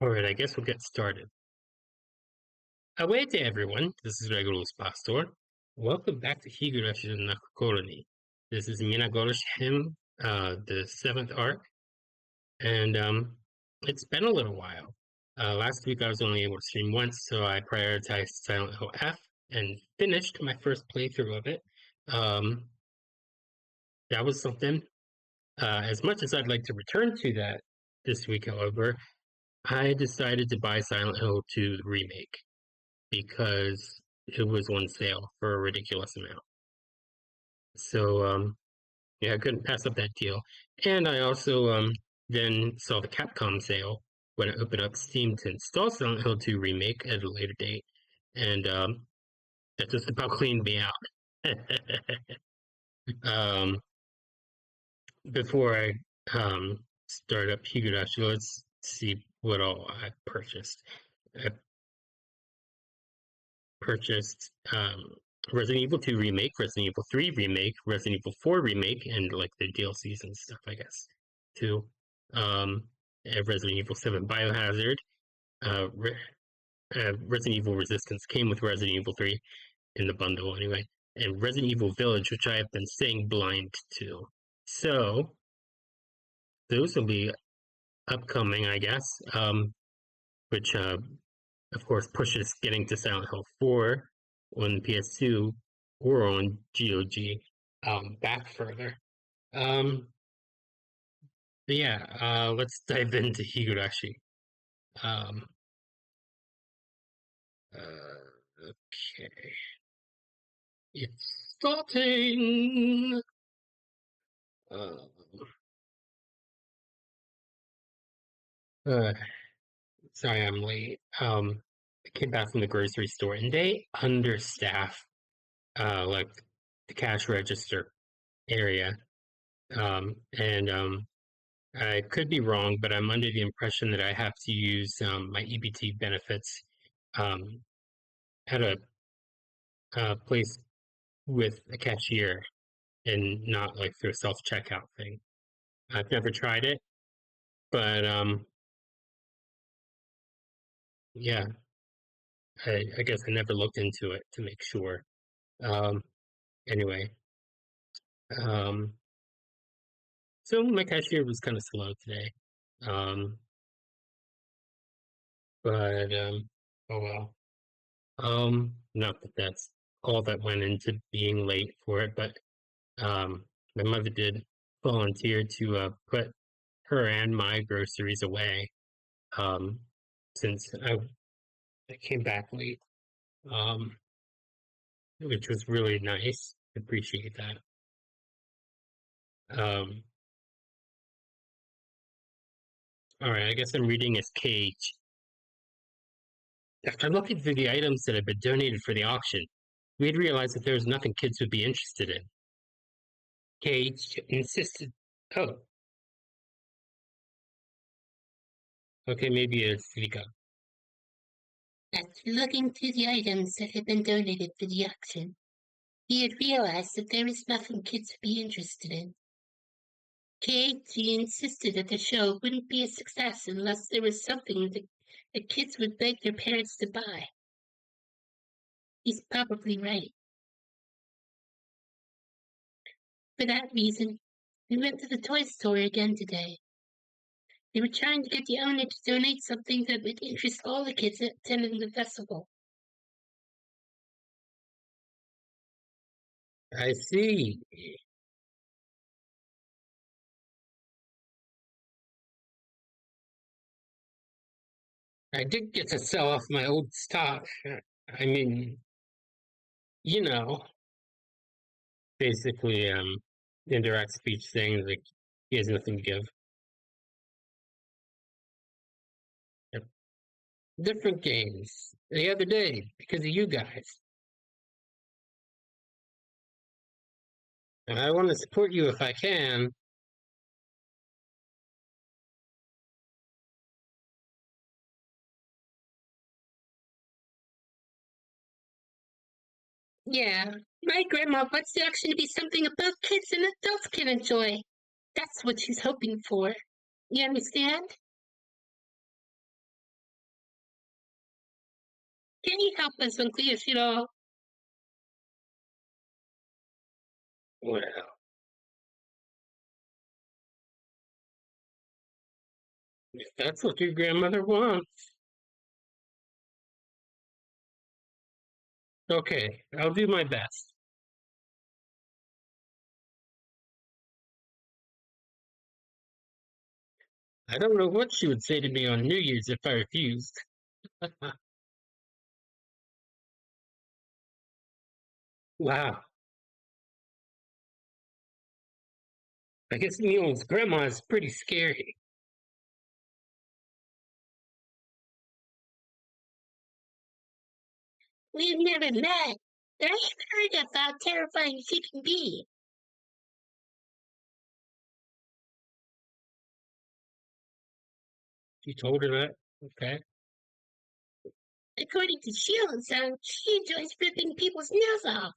Alright, I guess we'll get started. Away to everyone, this is Regulus Pastor. Welcome back to Higurashi no Colony. This is Minagorish Hymn, the 7th arc, and it's been a little while. Last week I was only able to stream once, so I prioritized Silent Hill F and finished my first playthrough of it. That was something. As much as I'd like to return to that this week, however, I decided to buy Silent Hill 2 Remake because it was on sale for a ridiculous amount. So yeah, I couldn't pass up that deal. And I also then saw the Capcom sale when I opened up Steam to install Silent Hill 2 Remake at a later date, and that just about cleaned me out. um, before I start up Higurashi, let's see what all I purchased. I purchased Resident Evil 2 Remake, Resident Evil 3 Remake, Resident Evil 4 Remake, and like the DLCs and stuff, I guess, too. Resident Evil 7 Biohazard, Re Resident Evil Resistance came with Resident Evil 3 in the bundle anyway, and Resident Evil Village, which I have been staying blind to. So, those will be upcoming, I guess, which of course, pushes getting to Silent Hill 4 on PS2 or on GOG back further. But yeah, let's dive into Higurashi. Um, okay. It's starting! Uh, uh, sorry I'm late. I came back from the grocery store and they understaff like the cash register area. And I could be wrong, but I'm under the impression that I have to use my EBT benefits um, at a place with a cashier and not like through a self-checkout thing. I've never tried it, but yeah, I guess I never looked into it to make sure. Um, anyway, um, so my cashier was kind of slow today, um, but oh well. Not that that's all that went into being late for it, but my mother did volunteer to put her and my groceries away um, since I came back late, um, which was really nice. Appreciate that. Um, all right, I guess I'm reading as Cage. After looking through the items that had been donated for the auction, we had realized that there was nothing kids would be interested in. Cage insisted. Oh, okay, maybe it's Fika. After looking through the items that had been donated for the auction, he had realized that there was nothing kids would be interested in. KG insisted that the show wouldn't be a success unless there was something that kids would beg their parents to buy. He's probably right. For that reason, we went to the toy store again today. They were trying to get the owner to donate something that would interest all the kids attending the festival. I see. I did get to sell off my old stock. I mean, you know, basically, indirect speech saying like he has nothing to give. Yep. Different games the other day because of you guys. And I want to support you if I can. Yeah, my grandma wants the auction to be something both kids and adults can enjoy. That's what she's hoping for. You understand? Can you help us, Uncle Yoshiro? Well, if that's what your grandmother wants. Okay, I'll do my best. I don't know what she would say to me on New Year's if I refused. Wow. I guess Neil's grandma is pretty scary. We've never met, but I've heard of how terrifying she can be. You told her that? Okay. According to Shields, she enjoys ripping people's nails off.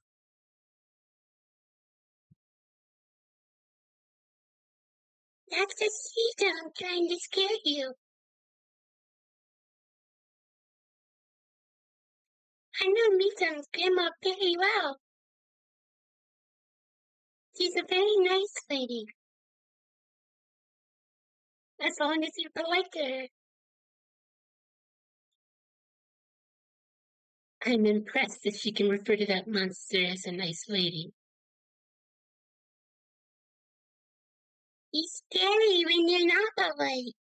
That's just Sita trying to scare you. I know Misan's grandma very well. She's a very nice lady, as long as you're polite to her. I'm impressed that she can refer to that monster as a nice lady. He's scary when you're not polite.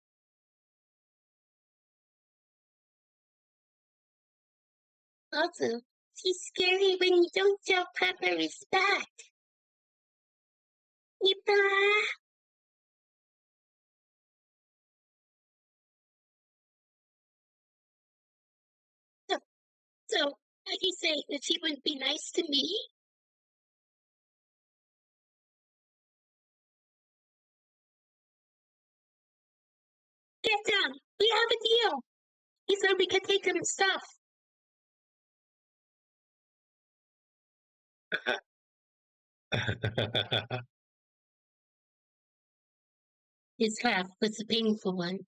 Also, she's scary when you don't show proper respect. Yippah! So, so, are you saying that she wouldn't be nice to me? Get down! We have a deal! He said we could take him stuff. His laugh was a painful one.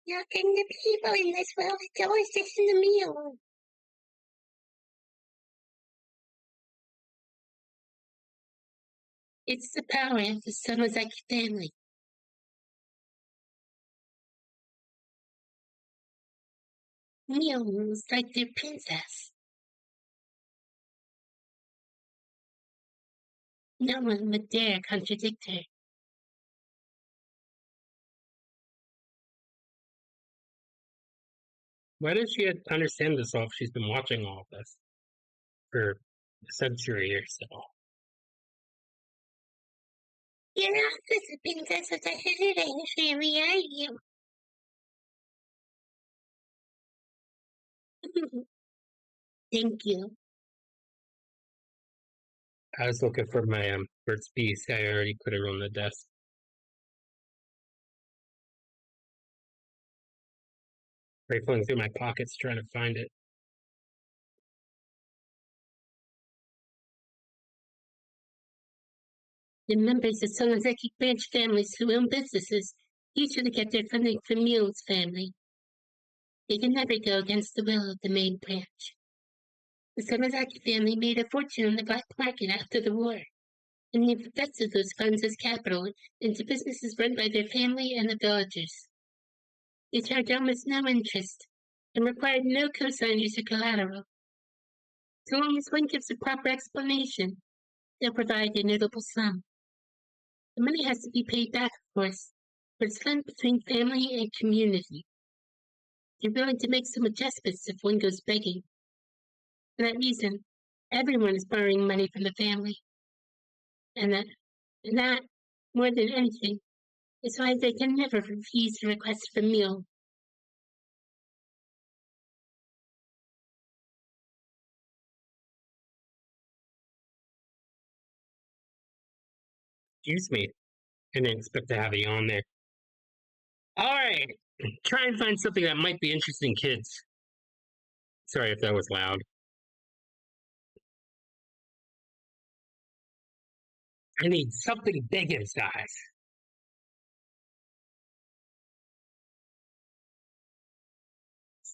Knocking the people in this world are delicious in the meal. It's the power of the Sonozaki family. Mio was like their princess. No one would dare contradict her. Why does she understand this all if she's been watching all of this for a century or so? You're not the princess of the Heritage family, are you? Thank you. I was looking for my Burt's Bees. I already put it on the desk. Rifling through my pockets trying to find it. The members of Sonozaki branch families who own businesses usually get their funding from Mule's family. They can never go against the will of the main branch. The Sonozaki family made a fortune on the black market after the war, and they've invested those funds as capital into businesses run by their family and the villagers. They charge almost no interest and require no cosigners or collateral. So long as one gives a proper explanation, they'll provide a notable sum. The money has to be paid back, of course, but it's spent between family and community. They're willing to make some adjustments if one goes begging. For that reason, everyone is borrowing money from the family. And that, more than anything, is why they can never refuse a request for meal. Excuse me. I didn't expect to have you on there. All right. Try and find something that might be interesting, kids. Sorry if that was loud. I need something big in size.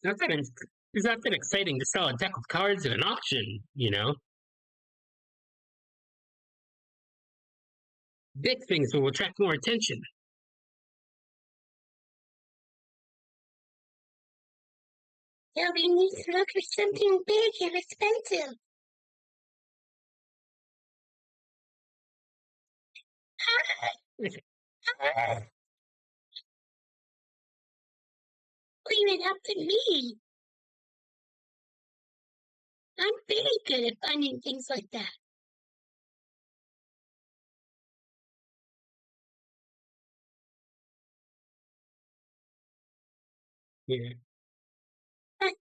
Not that it's not that exciting to sell a deck of cards at an auction, you know. Big things will attract more attention. Yeah, we need to look for something big and expensive. Leave it up to me. I'm very good at finding things like that. Yeah. But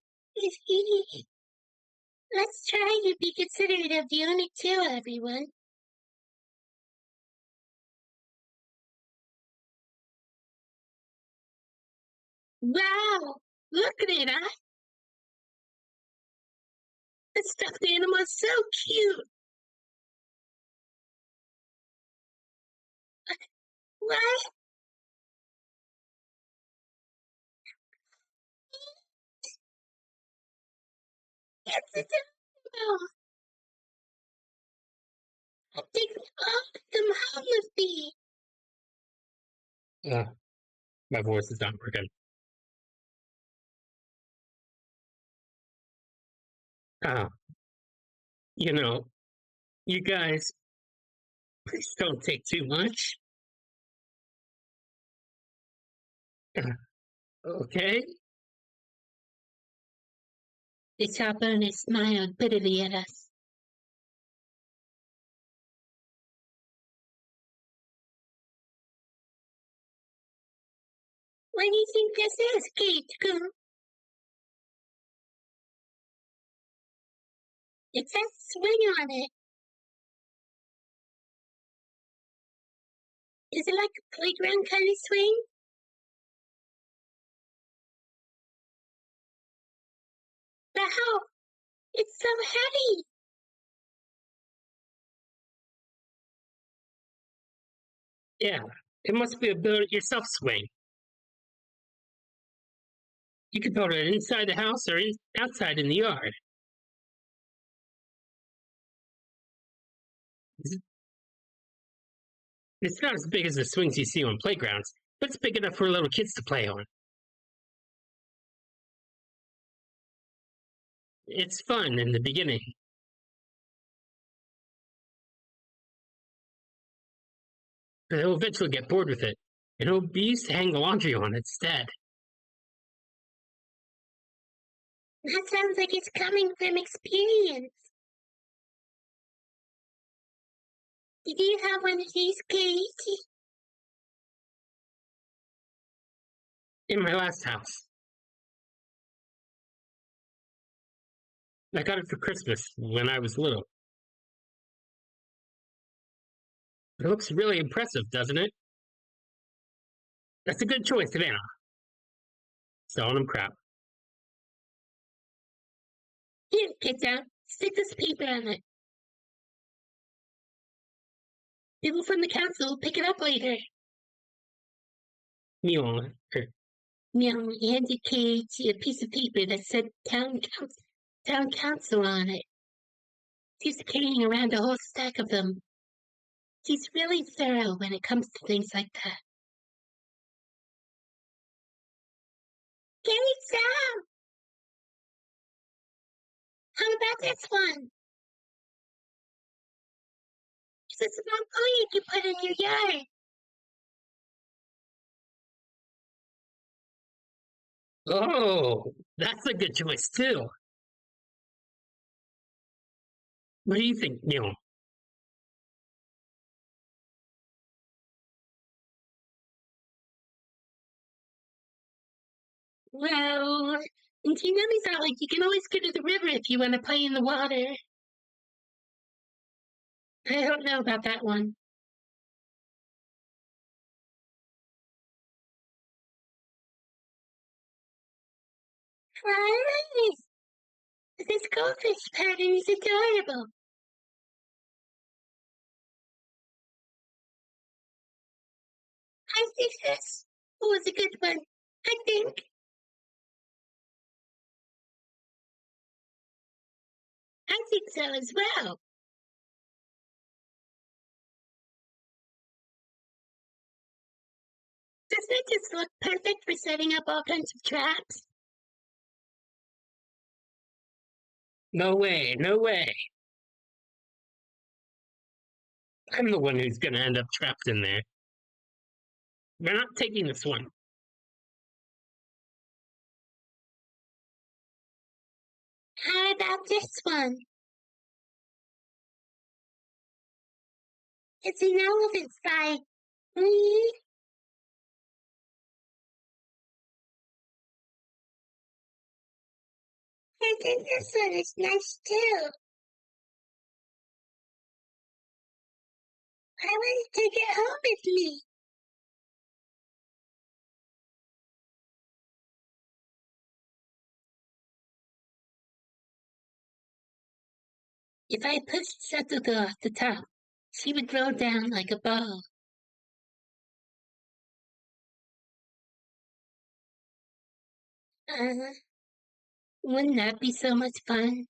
let's try to be considerate of the owner too, everyone. Wow! Look at it, huh? The stuffed animal is so cute. What? It's adorable. I think all of them home with me. Uh, my voice is not working. Uh, you know, you guys, please don't take too much. Okay? The shop owner smiled bitterly at us. What do you think this is, Kate? It says swing on it. Is it like a playground kind of swing? But how? It's so heavy. Yeah. It must be a build it yourself swing. You can build it inside the house or outside in the yard. It's not as big as the swings you see on playgrounds, but it's big enough for little kids to play on. It's fun in the beginning, but he'll eventually get bored with it, and he'll be used to hang the laundry on instead. That sounds like it's coming from experience. Did you have one of these, Kate? In my last house, I got it for Christmas when I was little. It looks really impressive, doesn't it? That's a good choice, Savannah. Selling him crap. Here, get down. Stick this paper on it. People from the council will pick it up later. Meal. Meow handed Kate a piece of paper that said town council on it. She's carrying around a whole stack of them. She's really thorough when it comes to things like that. Kate, Sam! How about this one? It's a small pony you can put in your yard. Oh, that's a good choice too. What do you think, Neil? Well, and you know these are like you can always go to the river if you want to play in the water. I don't know about that one. Right. This goldfish pattern is adorable. I think this was a good one. I think. I think so as well. Doesn't it just look perfect for setting up all kinds of traps? No way, no way. I'm the one who's gonna end up trapped in there. We're not taking this one. How about this one? It's an elephant fight. I think this one is nice too. I want to take it home with me. If I pushed Setsuko off the top, she would roll down like a ball. Wouldn't that be so much fun?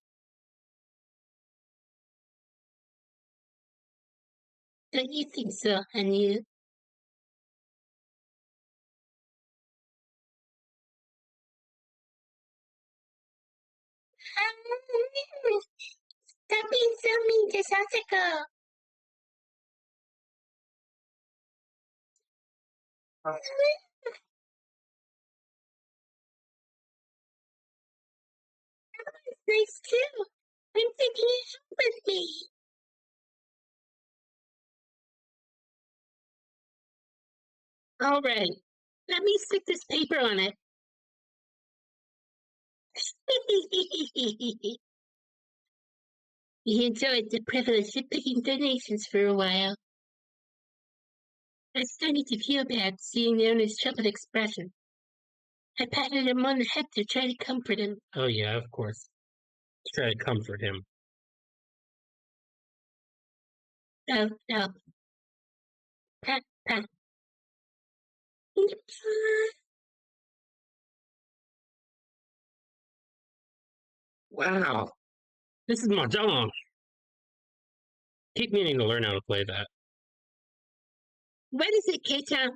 Don't you think so, Anu? Stop being so mean to Satsuko. Nice too. I'm taking it home with me. All right. Let me stick this paper on it. We enjoyed the privilege of picking donations for a while. I started to feel bad seeing Leonard's troubled expression. I patted him on the head to try to comfort him. Oh yeah, of course. Try to comfort him. Oh, no. Pat, pat. Wow. This is mahjong. Keep meaning to learn how to play that. What is it, Keita?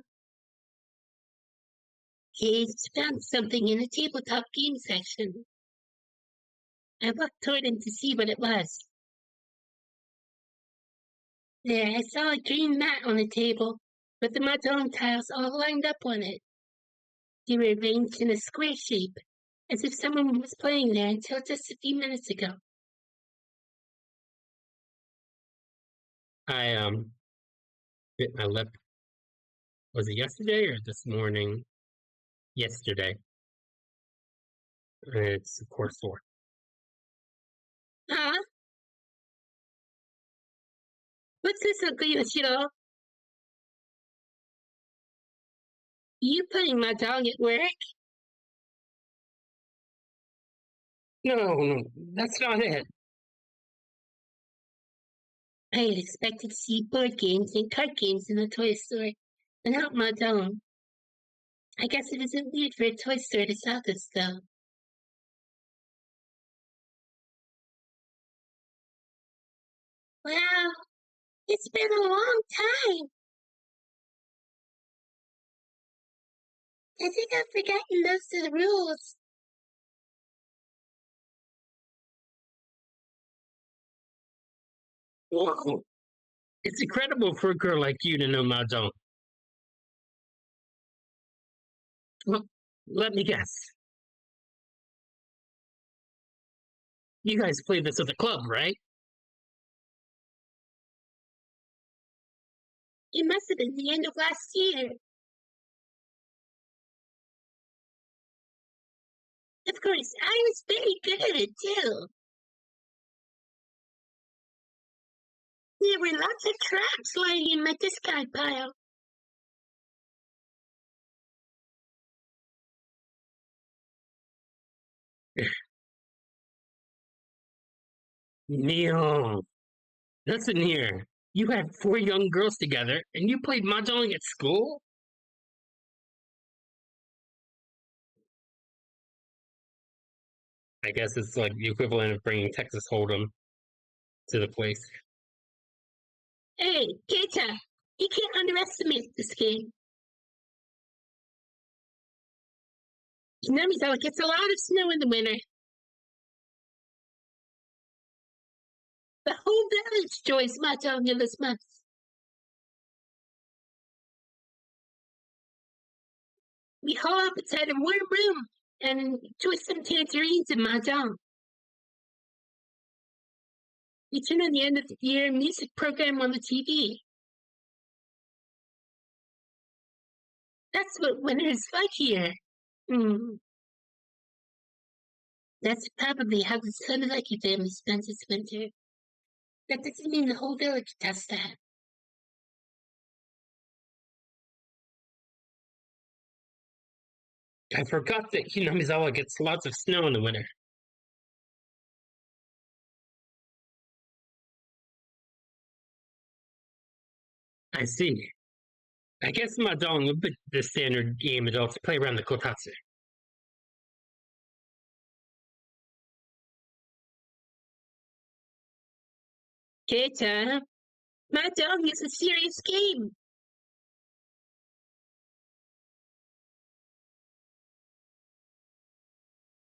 He's found something in the tabletop game section. I walked toward him to see what it was. There, I saw a green mat on the table, with the mahjong tiles all lined up on it. They were arranged in a square shape, as if someone was playing there until just a few minutes ago. I bit my lip. Was it yesterday or this morning? Yesterday. It's of course sore. Huh? What's this, Uncle Yoshiro? You playing mahjong at work? No, that's not it. I had expected to see board games and card games in the toy store, but not mahjong. I guess it isn't weird for a toy store to sell this, though. Wow, it's been a long time. I think I've forgotten most of the rules. Whoa. It's incredible for a girl like you to know mahjong. Well, let me guess. You guys play this at the club, right? It must have been the end of last year. Of course, I was very good at it, too. There were lots of traps lying in my discard pile. Neil, listen here. You had four young girls together, and you played mahjong at school? I guess it's like the equivalent of bringing Texas Hold'em to the place. Hey, Keita, you can't underestimate this game. Namizawa gets a lot of snow in the winter. The whole village joins Mahjong in this month. We haul up inside a warm room and twist some tangerines in Mahjong. We turn on the end of the year music program on the TV. That's what winter is like here. That's probably how the Sonaleki family spends its winter. That doesn't mean the whole village does that. I forgot that Hinamizawa gets lots of snow in the winter. I see. I guess Mahjong would be the standard game adults play around the kotatsu. Keita, Mahjong is a serious game.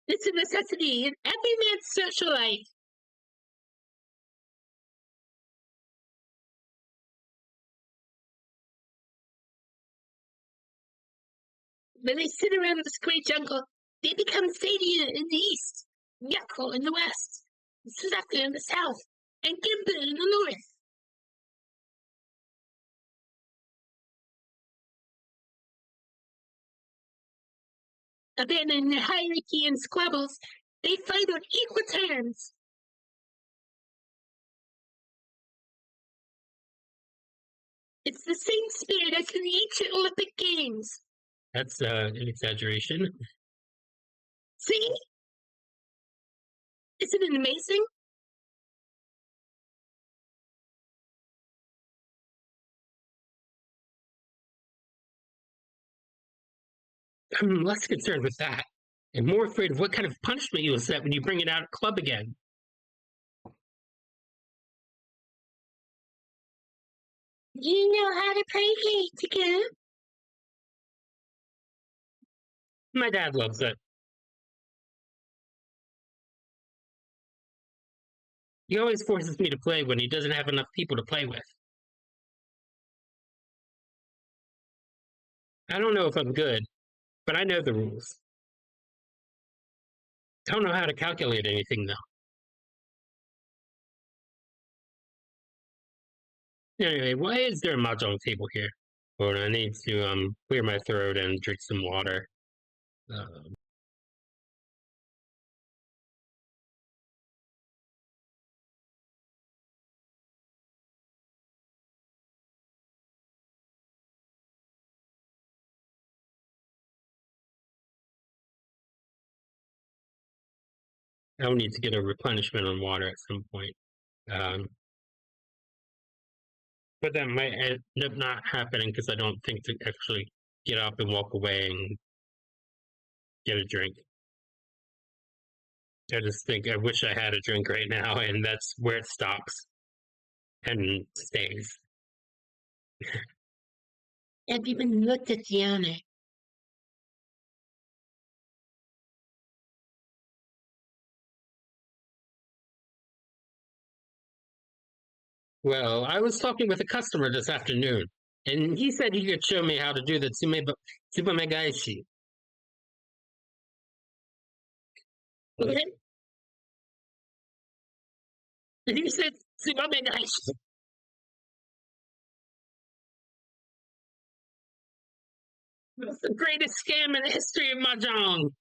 It's a necessity in every man's social life. When they sit around the square jungle, they become Sadia in the east, Yakko in the west, Suzaku in the south, and Gimba in the north. Abandoning their hierarchy and squabbles, they fight on equal terms. It's the same spirit as in the ancient Olympic Games. That's an exaggeration. See? Isn't it amazing? I'm less concerned with that, and more afraid of what kind of punishment you'll set when you bring it out at club again. You know how to play games again? My dad loves it. He always forces me to play when he doesn't have enough people to play with. I don't know if I'm good, but I know the rules. Don't know how to calculate anything though. Anyway, why is there a mahjong table here? Well, I need to clear my throat and drink some water. I will need to get a replenishment on water at some point. But that might end up not happening because I don't think to actually get up and walk away and get a drink. I just think I wish I had a drink right now, and that's where it stops and stays. Everyone looked at the owner. Well, I was talking with a customer this afternoon, and he said he could show me how to do the Tsumemegaishi. What? And he said, Tsumemegaishi. It's the greatest scam in the history of Mahjong.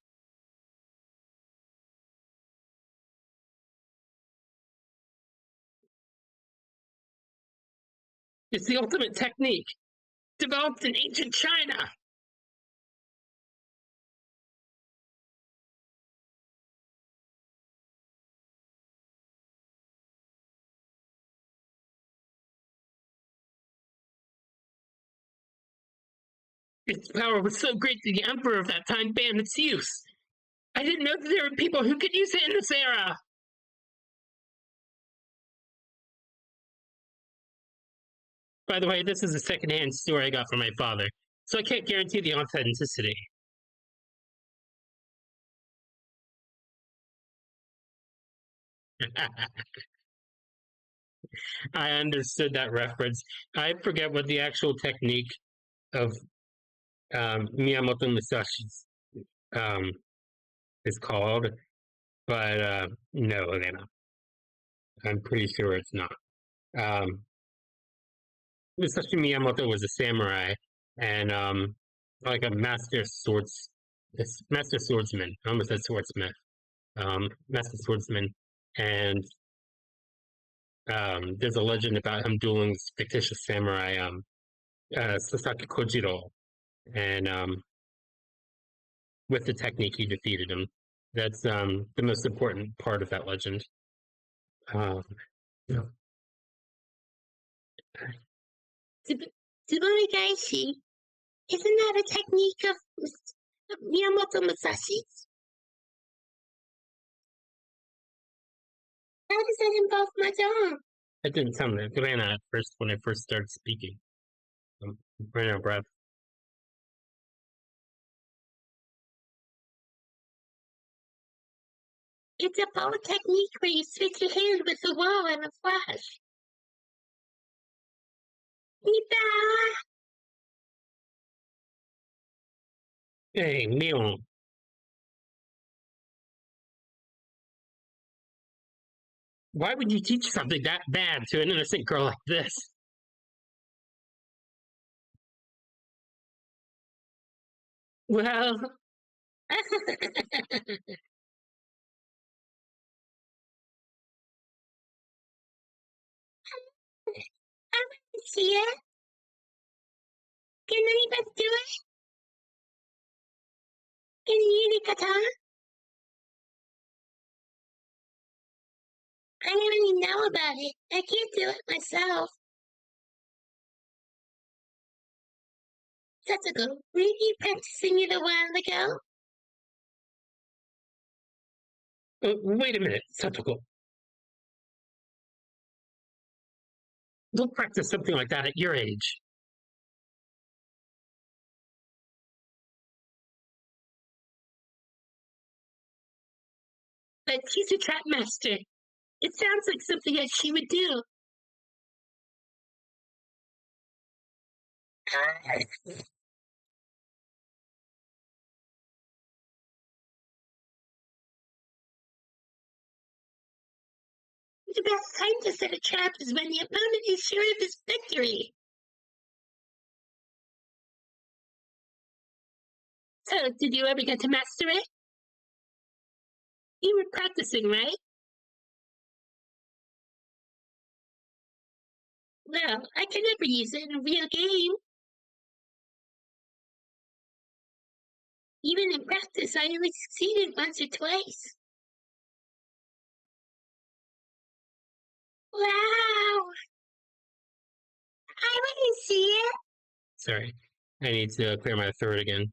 It's the ultimate technique, developed in ancient China. Its power was so great that the emperor of that time banned its use. I didn't know that there were people who could use it in this era. By the way, this is a secondhand story I got from my father, so I can't guarantee the authenticity. I understood that reference. I forget what the actual technique of Miyamoto Musashi's um, is called, but no, Elena, I'm pretty sure it's not. Um, Musashi Miyamoto was a samurai and like a master swordsman. I almost said swordsmith. Master swordsman, and there's a legend about him dueling this fictitious samurai, Sasaki Kojiro, and with the technique he defeated him. That's the most important part of that legend. Um, yeah. Tsuburigaishi, isn't that a technique of Miyamoto Musashi's? How does that involve mahjong? That didn't sound like Atlanta at first when I first started speaking. Ran out of breath. It's a bow technique where you switch your hand with the wall in a flash. Nita! Hey, Neil, why would you teach something that bad to an innocent girl like this? Well, I want to see it. Can anybody do it? Can you use a katana? I don't really know about it. I can't do it myself. Satsuko, weren't you practicing it a while ago? wait a minute, Satoko. Don't practice something like that at your age. But she's a trap master. It sounds like something that she would do. The best time to set a trap is when the opponent is sure of his victory. So, did you ever get to master it? You were practicing, right? Well, I can never use it in a real game. Even in practice, I only succeeded once or twice. Wow! I want to see it. Sorry, I need to clear my throat again.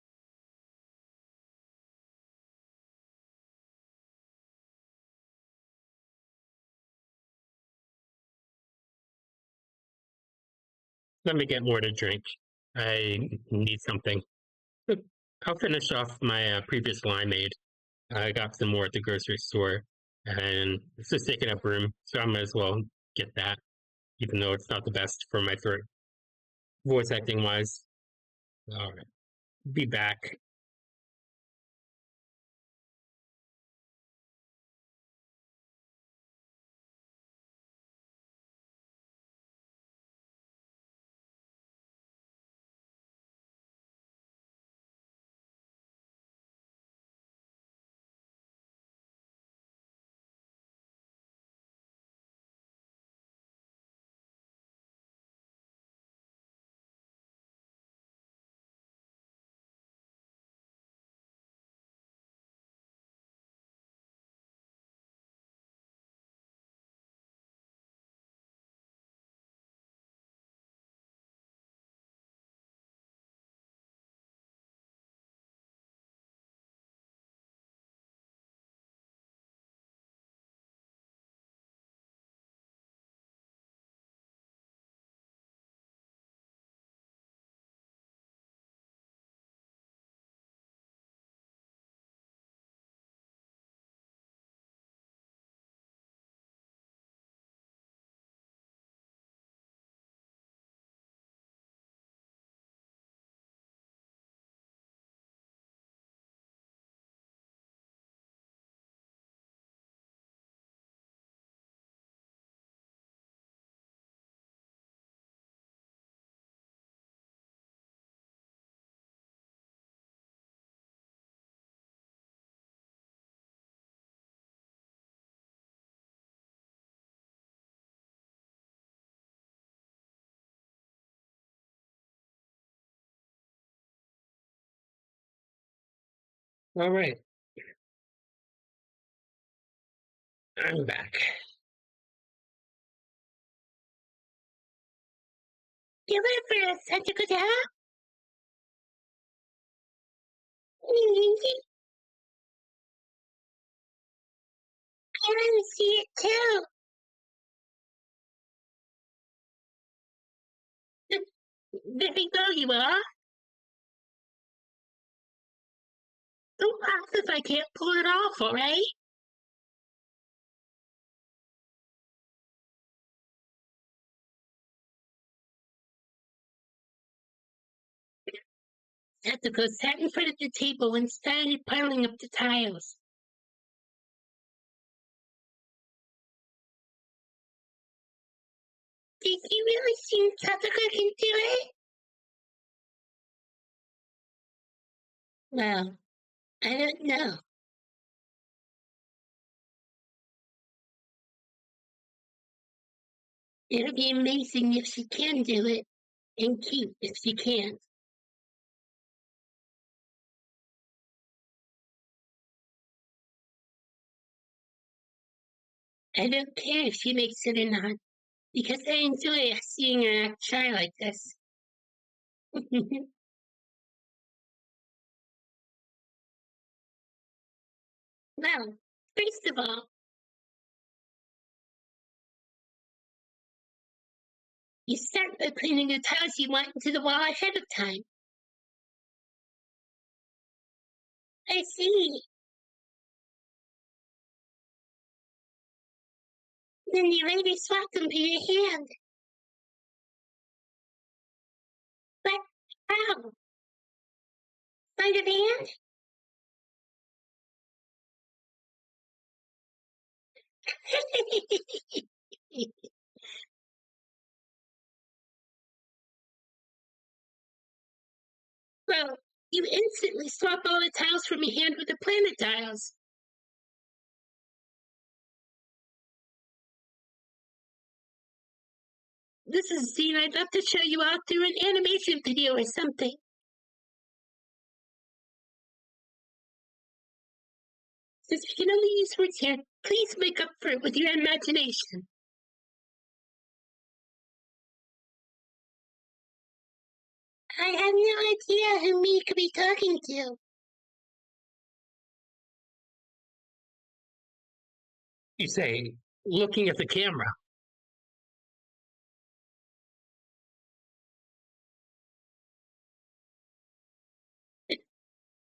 Let me get more to drink. I need something. I'll finish off my previous limeade. I got some more at the grocery store, and it's just taking up room, so I might as well get that, even though it's not the best for my throat, voice acting wise. All right, be back. All right, I'm back. Deliver such a good help. I want to see it too. There we go, you are. Don't laugh if I can't pull it off, all right? Ethical sat in front of the table and started piling up the tiles. Did you really think Ethical can do it? Well, I don't know. It'll be amazing if she can do it, and cute if she can't. I don't care if she makes it or not, because I enjoy seeing her act shy like this. Well, first of all, you start by putting the tiles you want into the wall ahead of time. I see. Then you later swap them to your hand. But how? Sleight of hand? Well, you instantly swap all the tiles from your hand with the planet tiles. This is a scene I'd love to show you all through an animation video or something. Since you can only use words here, please make up for it with your imagination. I have no idea who me could be talking to. You say, looking at the camera.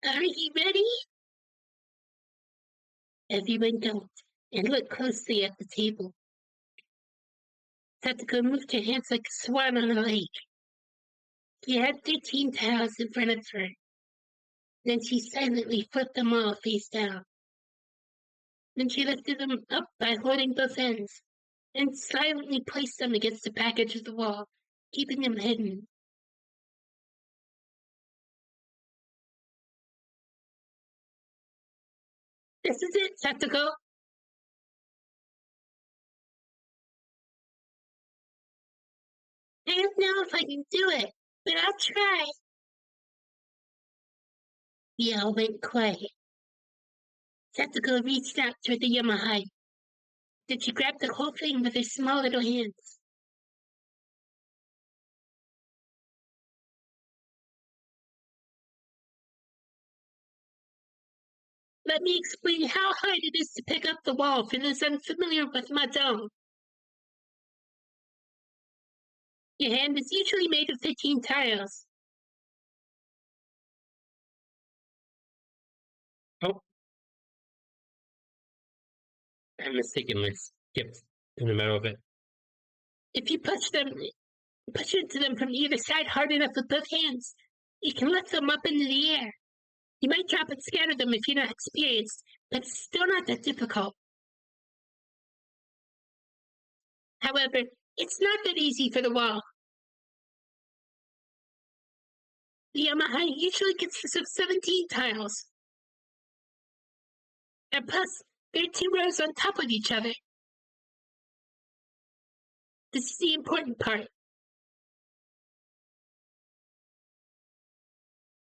Are you ready? Everyone don't, and look closely at the table. Satsuko moved her hands like a swan on a lake. She had 13 tiles in front of her. Then she silently flipped them all face down. Then she lifted them up by holding both ends, and silently placed them against the back edge of the wall, keeping them hidden. This is it, Satsuko. I don't know if I can do it, but I'll try. We all went quiet. Satsuko reached out toward the Yamahide. Then she grabbed the whole thing with her small little hands. Let me explain how hard it is to pick up the wall for those unfamiliar with Mahjong. Your hand is usually made of 15 tiles. Oh, I mistakenly skipped in the middle of it. If you push into them from either side hard enough with both hands, you can lift them up into the air. You might drop and scatter them if you're not experienced, but it's still not that difficult. However, it's not that easy for the wall. The Yamaha usually consists of 17 tiles. And plus, there are 2 rows on top of each other. This is the important part.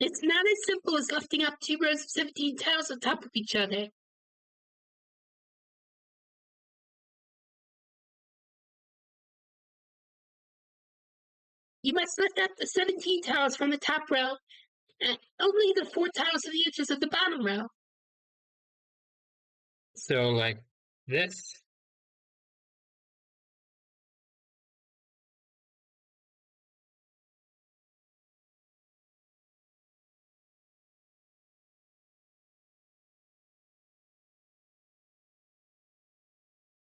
It's not as simple as lifting up 2 rows of 17 tiles on top of each other. You must lift up the 17 tiles from the top row, and only the 4 tiles on the edges of the bottom row. So, like this.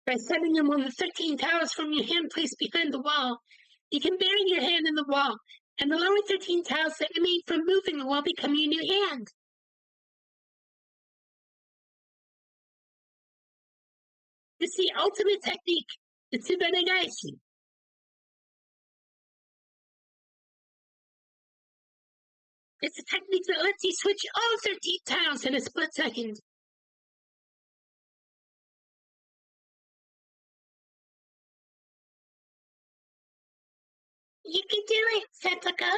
By setting them on the 13 tiles from your hand placed behind the wall, you can bury your hand in the wall, and the lower 13 tiles that remain from moving the wall become your new hand. It's the ultimate technique. It's a relished. It's a technique that lets you switch all 13 tiles in a split second. You can do it, Septica.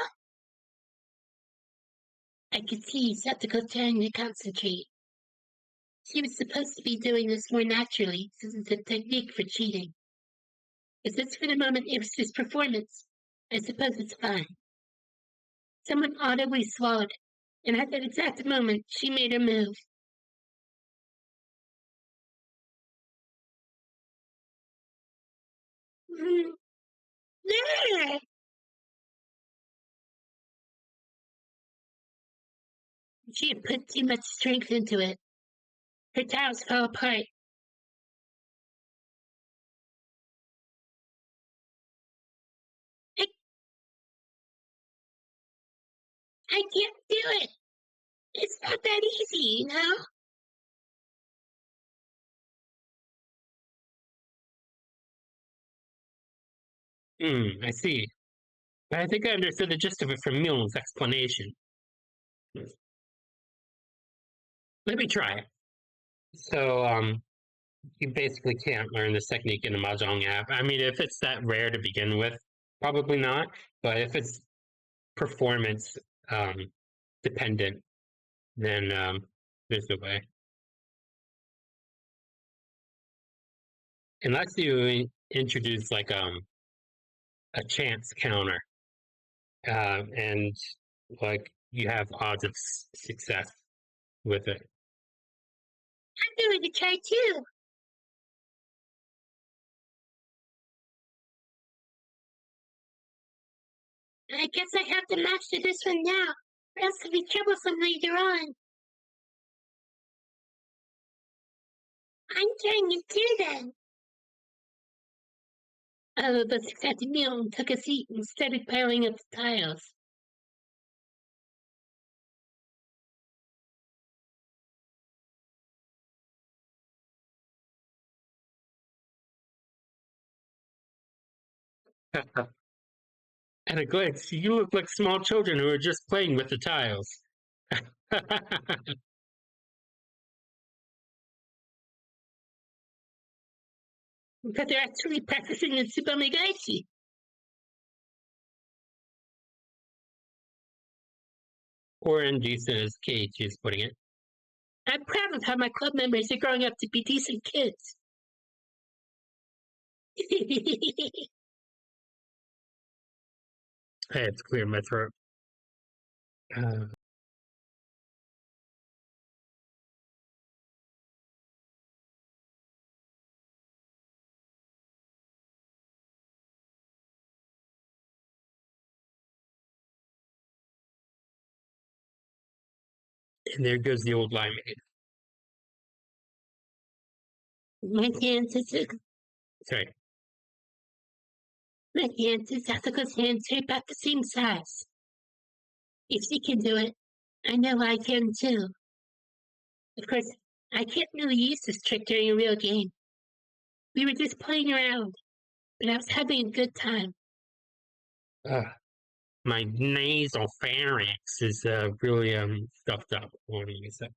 I could see Septica trying to concentrate. She was supposed to be doing this more naturally, since it's a technique for cheating. If this for the moment it was just performance, I suppose it's fine. Someone audibly swallowed it, and at that exact moment she made her move. There! She had put too much strength into it. Her tiles fell apart. I, I can't do it. It's not that easy, you know? I see. I think I understood the gist of it from Milne's explanation. Let me try. So, you basically can't learn this technique in a Mahjong app. I mean, if it's that rare to begin with, probably not. But if it's performance dependent, then there's no way. Unless you introduce like a chance counter, and like you have odds of success with it. I'm going to try too. I guess I have to master this one now, or else it'll be troublesome later on. I'm trying it too then. The successful meal took a seat and started piling up the tiles. At a glance, you look like small children who are just playing with the tiles. But they're actually practicing in Tsubamegaichi. Or in Jason, as Keiichi is putting it. I'm proud of how my club members are growing up to be decent kids. I have to clear my throat. Uh, and there goes the old limeade. My hands is Sorry. my hands and Satsuko's hands are about the same size. If she can do it, I know I can too. Of course, I can't really use this trick during a real game. We were just playing around, but I was having a good time. My nasal pharynx is really stuffed up. Hold on a sec.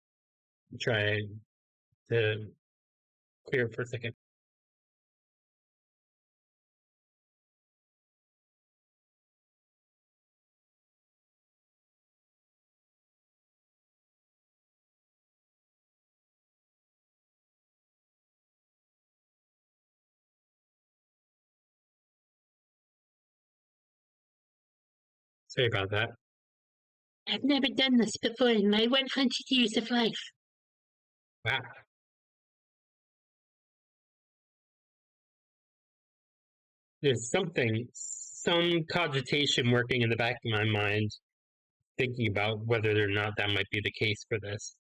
Try to clear it for a second. Sorry about that. I've never done this before in my 100 years of life. Wow. There's some cogitation working in the back of my mind, thinking about whether or not that might be the case for this,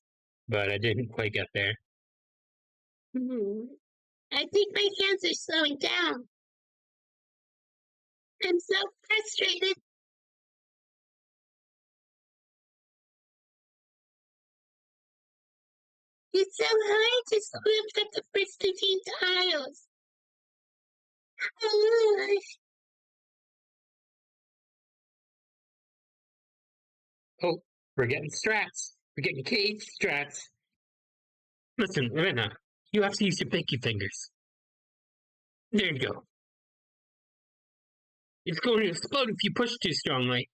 but I didn't quite get there. I think my hands are slowing down. I'm so frustrated. It's so hard to script up the first 15 tiles. Oh, we're getting strats. We're getting cage strats. Listen, Lena, you have to use your pinky fingers. There you go. It's going to explode if you push too strongly.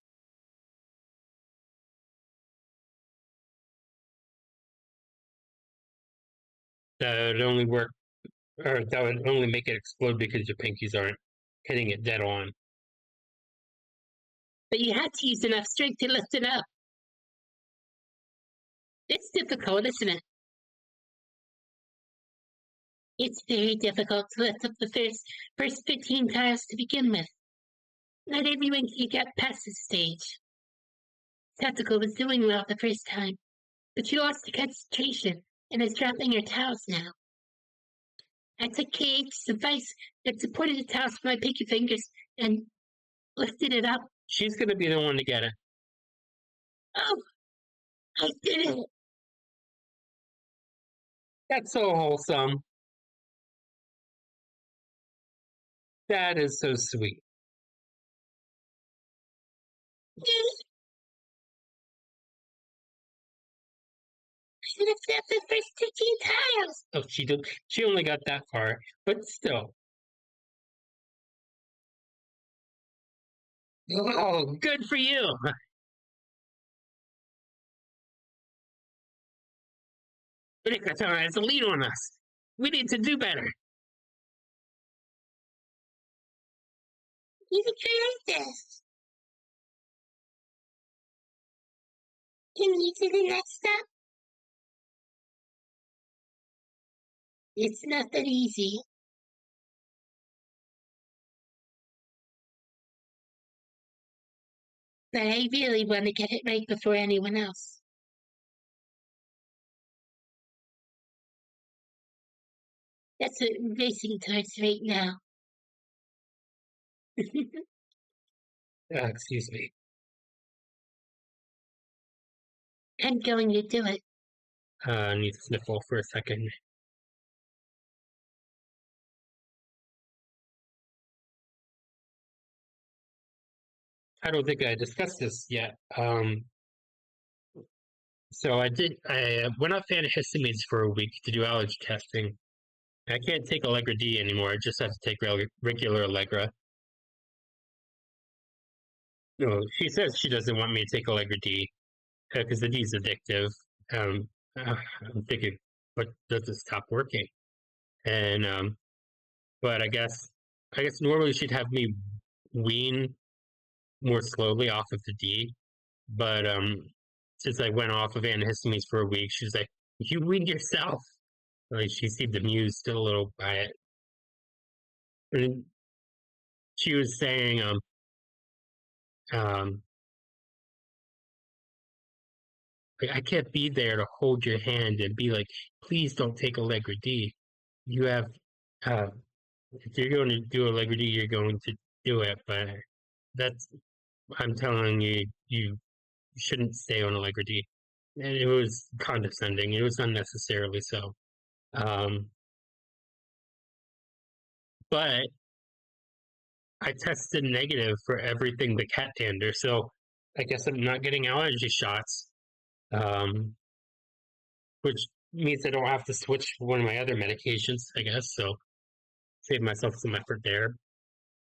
That would only work, or that would only make it explode because your pinkies aren't hitting it dead on. But you had to use enough strength to lift it up. It's difficult, isn't it? It's very difficult to lift up the first 15 tiles to begin with. Not everyone can get past this stage. Tactical was doing well the first time, but she lost her concentration and is dropping her tiles now. I took Kate's advice and supported the tiles with my pinky fingers and lifted it up. She's going to be the one to get it. Oh, I did it. That's so wholesome. That is so sweet. I lifted up the first 15 tiles. Oh, she did. She only got that far, but still. Oh, good for you. Rikatara has a lead on us. We need to do better. You can create this. Can you do the next step? It's not that easy. But I really want to get it right before anyone else. That's what I'm racing towards right now. Excuse me. I'm going to do it. I need to sniffle for a second. I don't think I discussed this yet. So I went off antihistamines for a week to do allergy testing. I can't take Allegra D anymore. I just have to take regular Allegra. No, she says she doesn't want me to take Allegra D because the D is addictive. I'm thinking, but does it stop working? And but I guess normally she'd have me wean more slowly off of the D, but since I went off of antihistamines for a week, she's like, "You wean yourself." Like she seemed amused a little by it. And she was saying, um, I can't be there to hold your hand and be like, please don't take Allegra D. You have, uh, if you're going to do Allegra D, you're going to do it. But that's, I'm telling you, you shouldn't stay on Allegra D. And it was condescending. It was unnecessarily so. But I tested negative for everything but cat dander, so I guess I'm not getting allergy shots. Which means I don't have to switch one of my other medications, I guess. So save myself some effort there.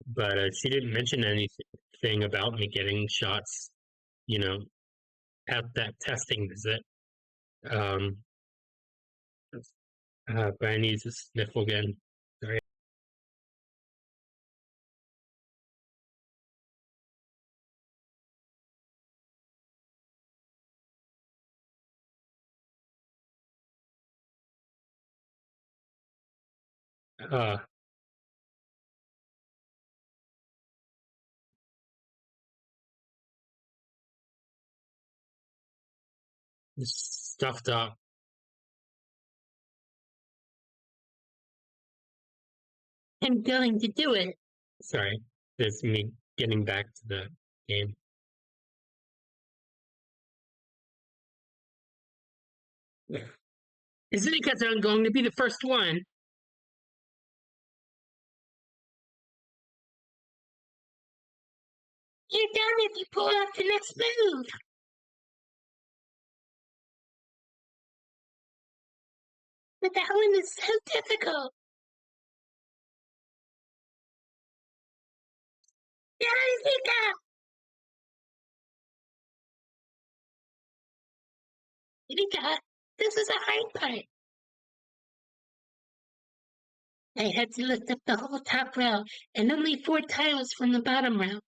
But she didn't mention anything about me getting shots, you know, at that testing visit. Um, but I need to sniffle again. Sorry. Uh, Stuffed up. I'm going to do it. Sorry, that's me getting back to the game. Isn't it because I'm going to be the first one? You're done if you pull off the next move. But that one is so difficult. Jessica! Rika, this is a hard part. I had to lift up the whole top row and only 4 tiles from the bottom row.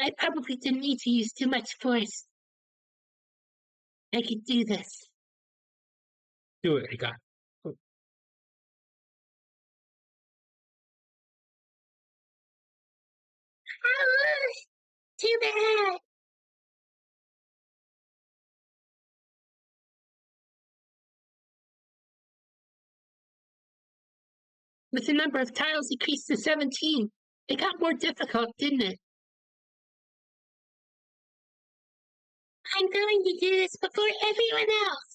I probably didn't need to use too much force. I could do this. Do it, Rika. Oh, too bad. With the number of tiles decreased to 17, it got more difficult, didn't it? I'm going to do this before everyone else.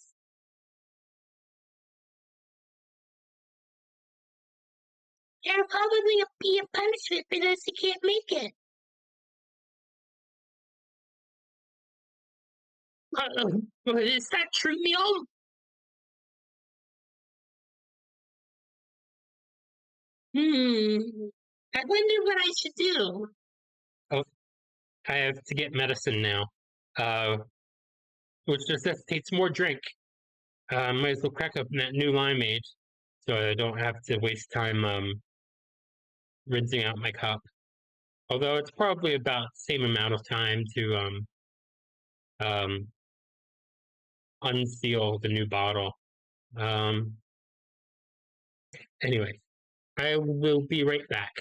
There'll probably be a punishment for those who can't make it. Is that true, Meow? I wonder what I should do. Oh, I have to get medicine now. Uh, which necessitates more drink. Might as well crack up that new limeade so I don't have to waste time rinsing out my cup. Although it's probably about the same amount of time to um, unseal the new bottle. Um, anyway, I will be right back.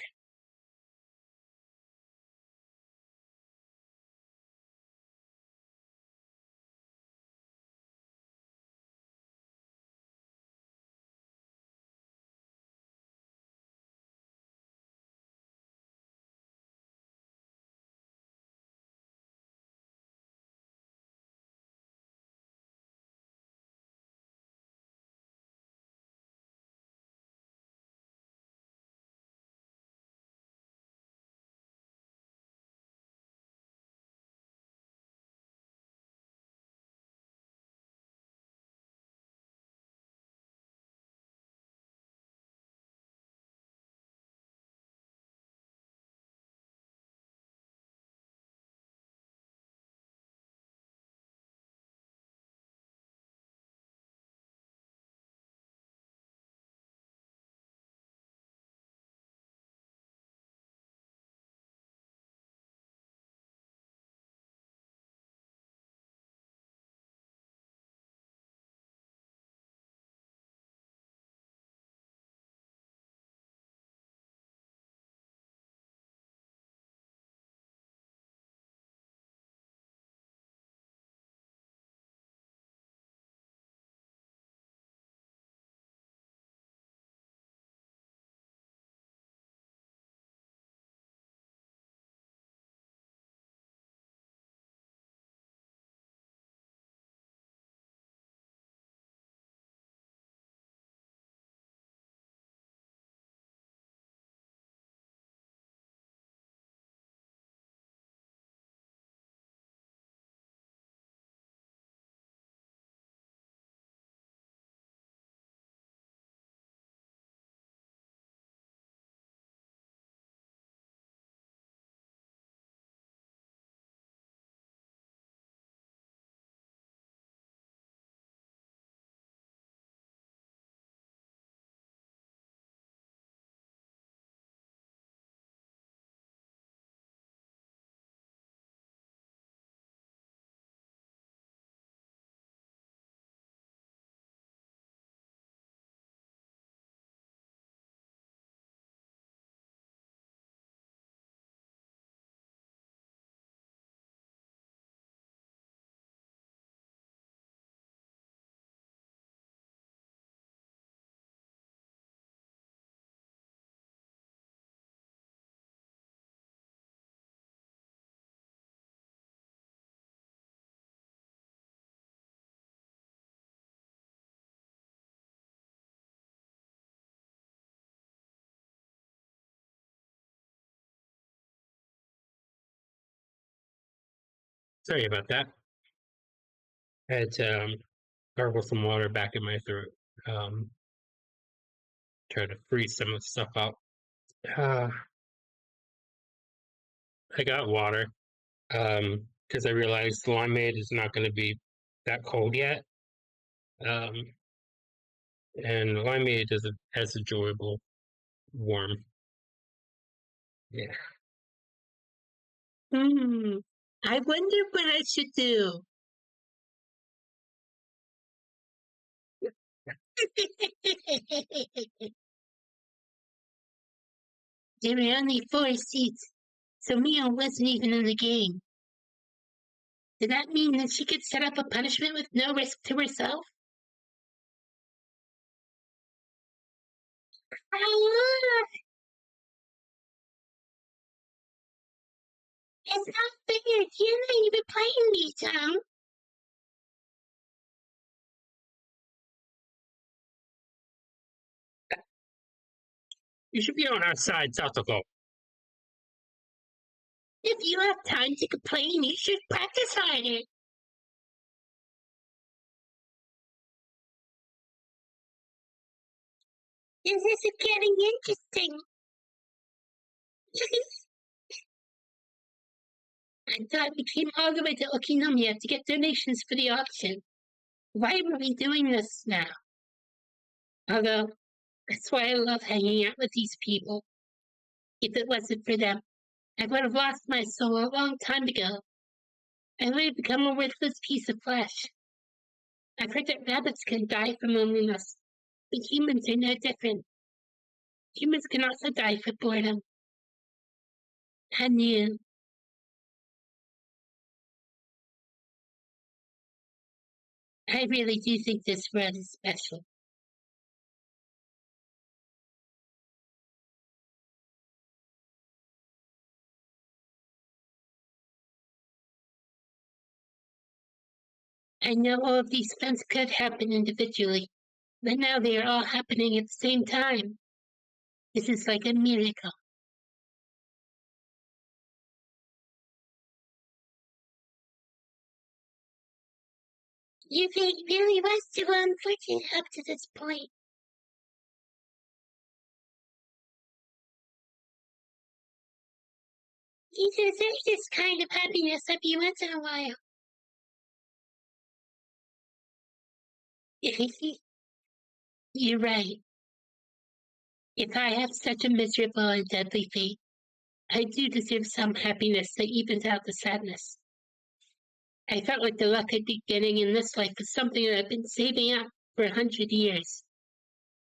Sorry about that. I had to gargle some water back in my throat. Um, Try to freeze some of the stuff out. Uh, I got water because I realized limeade is not going to be that cold yet. Um, and limeade isn't as enjoyable warm. Yeah. I wonder what I should do. There were only 4 seats, so Mia wasn't even in the game. Did that mean that she could set up a punishment with no risk to herself? Ah, it's not fair. You're not even playing me, Tom. You should be on our side, Satoko. If you have time to complain, you should practice harder. This is getting interesting. I thought we came all the way to Okinomiya to get donations for the auction. Why were we doing this now? Although, that's why I love hanging out with these people. If it wasn't for them, I would have lost my soul a long time ago. I would have become a worthless piece of flesh. I've heard that rabbits can die from loneliness, but humans are no different. Humans can also die for boredom. I knew. I really do think this world is special. I know all of these events could happen individually, but now they are all happening at the same time. This is like a miracle. You think it really was too unfortunate up to this point. You deserve this kind of happiness every once in a while. You're right. If I have such a miserable and deadly fate, I do deserve some happiness that evens out the sadness. I felt like the luck I'd be getting in this life was something that I've been saving up for 100 years.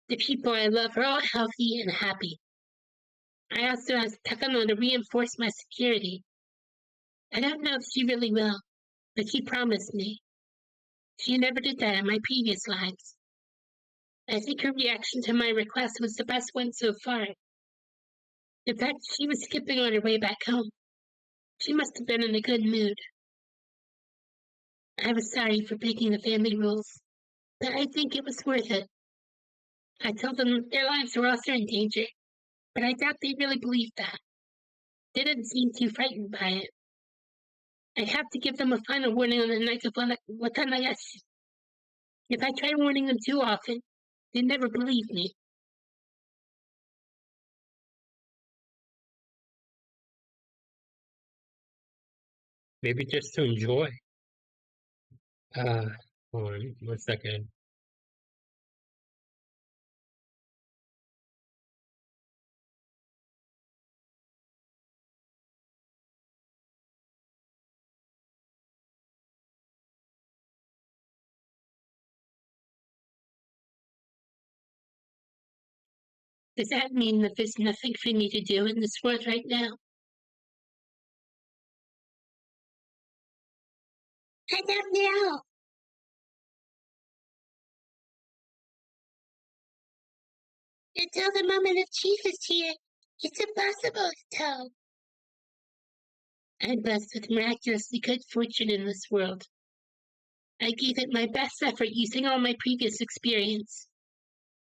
The people I love are all healthy and happy. I also asked Takano to reinforce my security. I don't know if she really will, but she promised me. She never did that in my previous lives. I think her reaction to my request was the best one so far. In fact, she was skipping on her way back home. She must have been in a good mood. I was sorry for breaking the family rules, but I think it was worth it. I told them their lives were also in danger, but I doubt they really believed that. They didn't seem too frightened by it. I have to give them a final warning on the night of Watanagashi. If I try warning them too often, they never believe me. Maybe just to enjoy. Uh, Hold on 1 second. Does that mean that there's nothing for me to do in this world right now? I don't know. Until the moment of truth is here, it's impossible to tell. I'm blessed with miraculously good fortune in this world. I gave it my best effort using all my previous experience.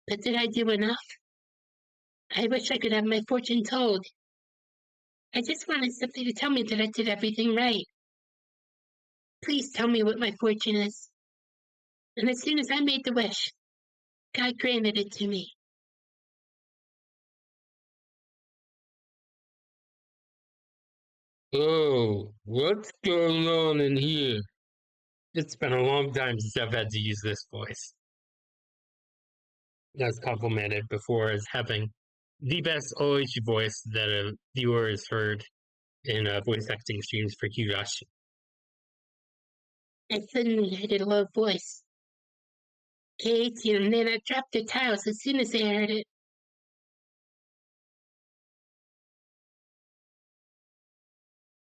But did I do enough? I wish I could have my fortune told. I just wanted something to tell me that I did everything right. Please tell me what my fortune is. And as soon as I made the wish, God granted it to me. Oh, what's going on in here? It's been a long time since I've had to use this voice. That's complimented before as having the best OH voice that a viewer has heard in voice acting streams for Hirashi. I suddenly heard a low voice. Kate, and then I dropped the tiles as soon as I heard it.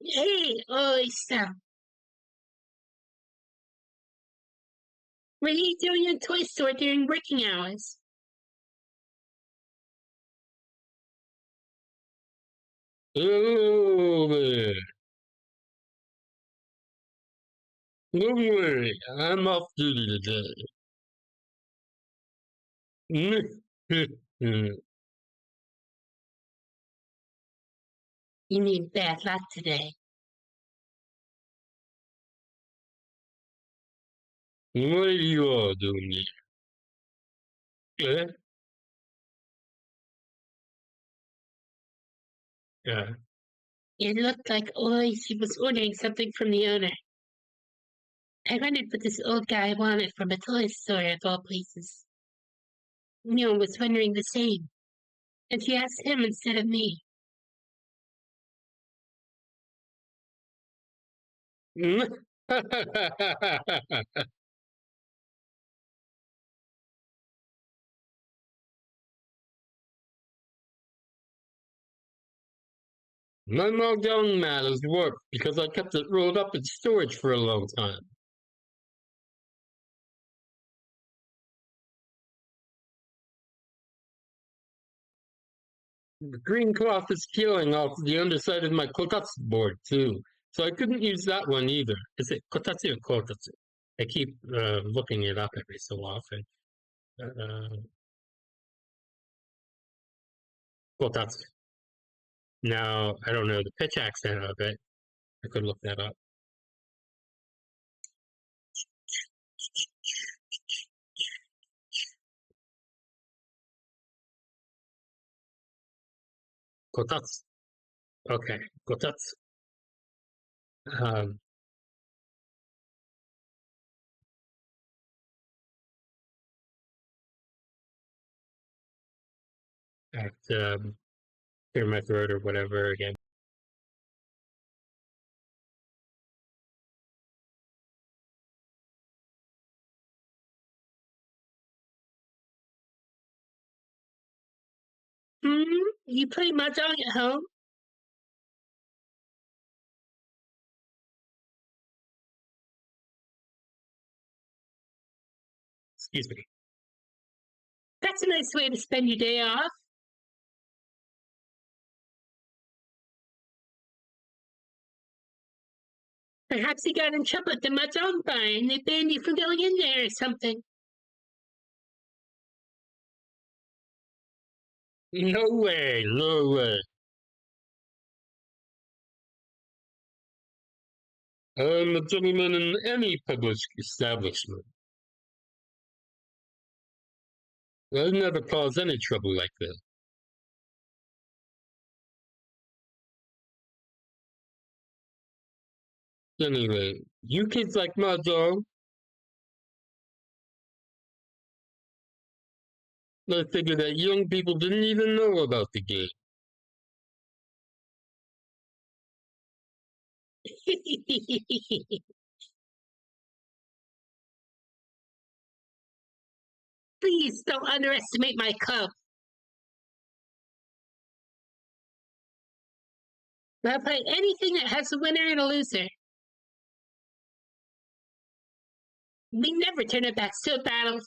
Hey, stop. What are you doing in a toy store during working hours? Hello there. Don't worry, I'm off duty today. You mean bad luck today. What are you all doing here? Yeah. It looked like she was ordering something from the owner. I wondered what this old guy wanted from a toy store of all places. Neil was wondering the same, and she asked him instead of me. My markdown matters worked because I kept it rolled up in storage for a long time. The green cloth is peeling off the underside of my kotatsu board too, so I couldn't use that one either. Is it kotatsu or kotatsu? I keep looking it up every so often. Uh, kotatsu. Now, I don't know the pitch accent of it. I could look that up. Kotatsu. Okay, kotatsu. Um, I have to clear my throat or whatever again. You play mahjong at home? Excuse me. That's a nice way to spend your day off. Perhaps you got in trouble at the mahjong bar and they banned you from going in there or something. No way, no way. I'm a gentleman in any public establishment. I've never caused any trouble like that. Anyway, you kids like mahjong? I figured that young people didn't even know about the game. Please don't underestimate my club. I'll play anything that has a winner and a loser. We never turn our backs to a battle.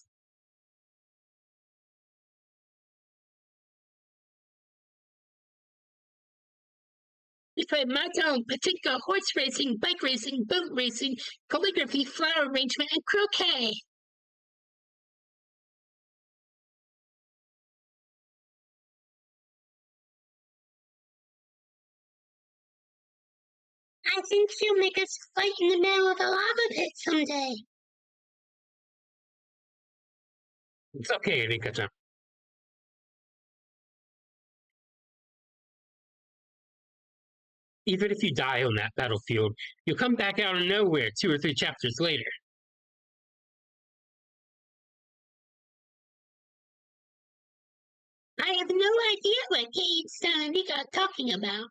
We play mahjong, pachinko, horse racing, bike racing, boat racing, calligraphy, flower arrangement, and croquet. I think she'll make us fight in the middle of a lava pit someday. It's okay, Rika-chan. Even if you die on that battlefield, you'll come back out of nowhere 2 or 3 chapters later. I have no idea what Kate and Rika are talking about.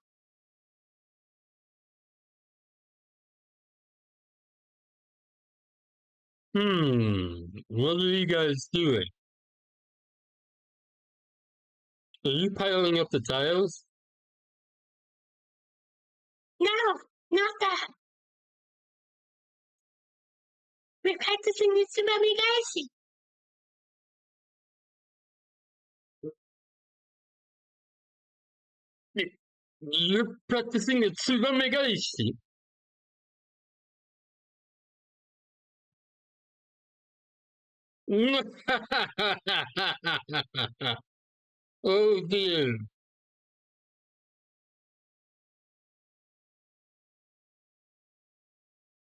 What are you guys doing? Are you piling up the tiles? No, not that. We're practicing the Tsubame You're practicing a Tsubamegaishi. Oh dear.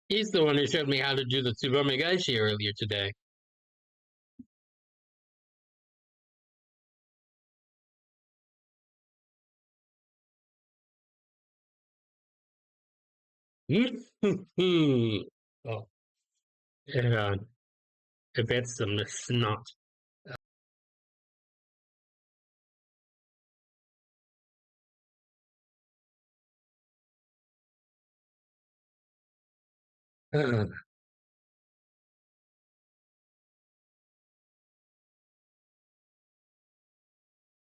He's the one who showed me how to do the Tsubamegaishi earlier today. Oh, yeah. That's some snot. Uh,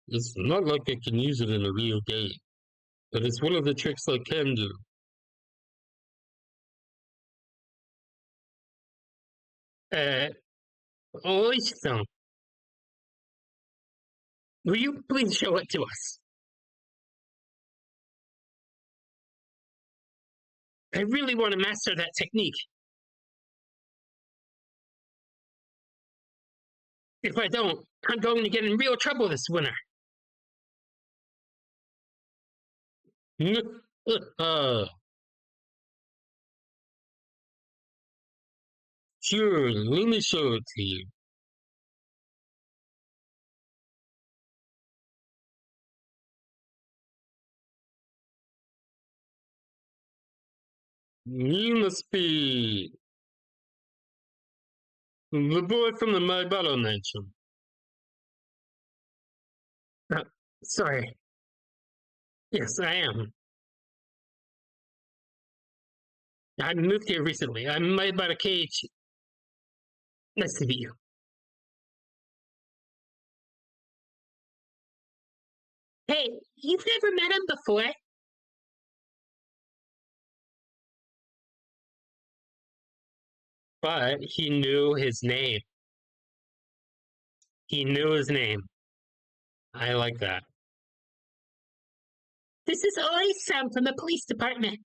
it's not like I can use it in a real game, but it's one of the tricks I can do. Uh, Oishi-san, will you please show it to us? I really want to master that technique. If I don't, I'm going to get in real trouble this winter. Sure, let me show it to you. You must be the boy from the My Battle Mansion. Uh, sorry. Yes, I am. I moved here recently. I'm My Battle Cage. Nice to meet you. Hey, you've never met him before? But he knew his name. He knew his name. I like that. This is Oishi-san from the police department.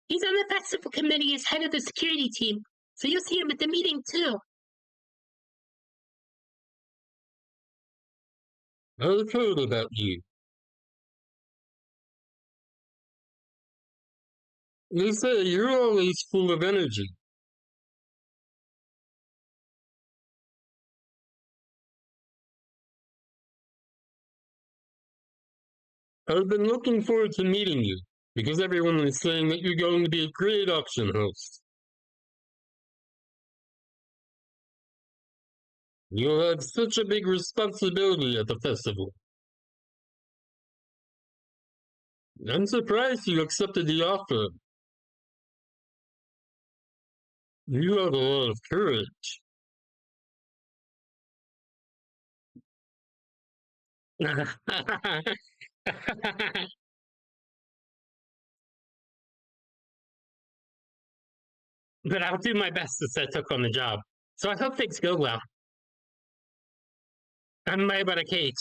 He's on the festival committee as head of the security team, so you'll see him at the meeting too. I've heard about you. They say you're always full of energy. I've been looking forward to meeting you, because everyone is saying that you're going to be a great auction host. You'll have such a big responsibility at the festival. I'm surprised you accepted the offer. You have a lot of courage. But I'll do my best since I took on the job. So I hope things go well. I'm Mayabara Kate.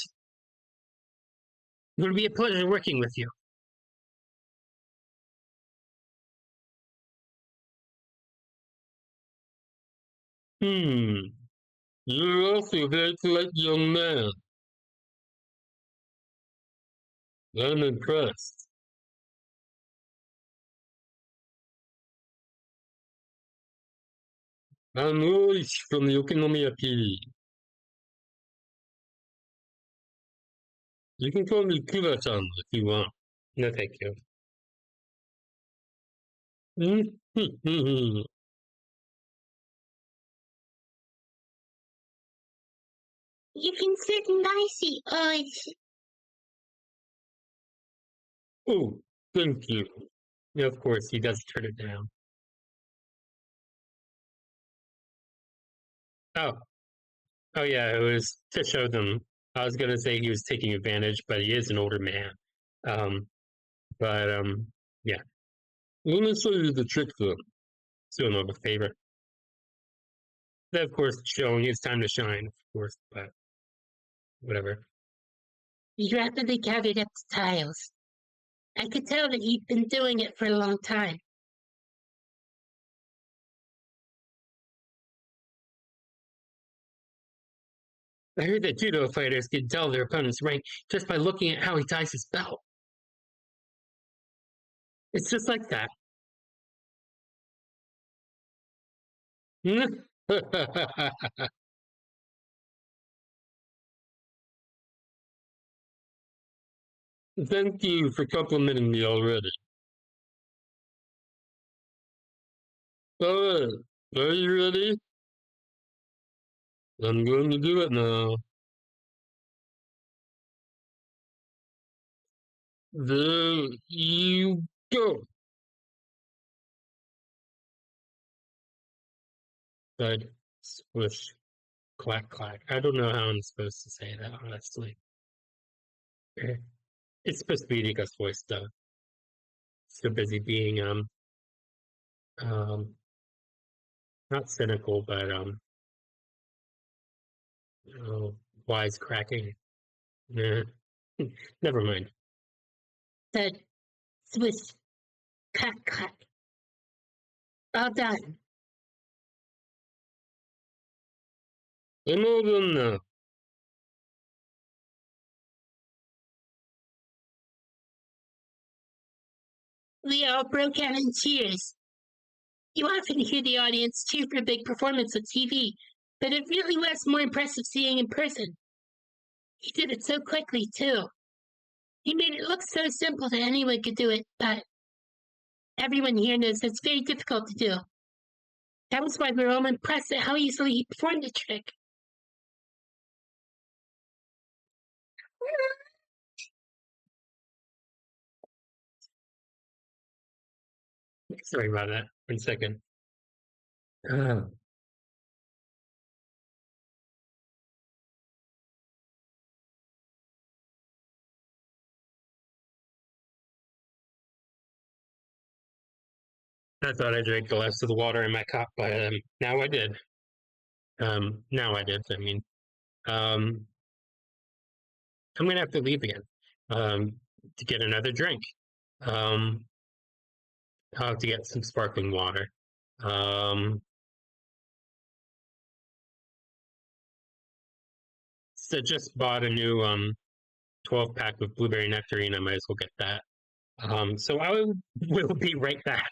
It will be a pleasure working with you. You're also a very polite young man. I'm impressed. I'm Ulrich from the Okonomiyaki. You can call me Kura-chan if you want. No, thank you. You can sit nicely, Oh, thank you. Of course, he does turn it down. Oh, oh yeah, it was to show them. I was gonna say he was taking advantage, but he is an older man. Um, but yeah. Let me show you the trick though. Doing him a favor. Then, of course, showing his time to shine, of course, but whatever. He rapidly gathered up the tiles. I could tell that he'd been doing it for a long time. I heard that judo fighters can tell their opponent's rank just by looking at how he ties his belt. It's just like that. Thank you for complimenting me already. Alright, are you ready? I'm going to do it now. There you go. Thud, swish, clack, clack. I don't know how I'm supposed to say that, honestly. It's supposed to be Rika's voice, though. So busy being, um, not cynical, but, oh, wisecracking. Nah. Never mind. Thud, swish, cut, cut. All done. I'm all done now. We all broke out in cheers. You often hear the audience cheer for a big performance on TV, but it really was more impressive seeing in person. He did it so quickly, too. He made it look so simple that anyone could do it, but everyone here knows it's very difficult to do. That was why we're all impressed at how easily he performed the trick. Sorry about that. 1 second. Uh, I thought I drank the rest of the water in my cup, but now I did. Now I did. I mean, um, I'm gonna have to leave again to get another drink. Um, I'll have to get some sparkling water. Um, so just bought a new 12 pack of blueberry nectarine. I might as well get that. So I will be right back.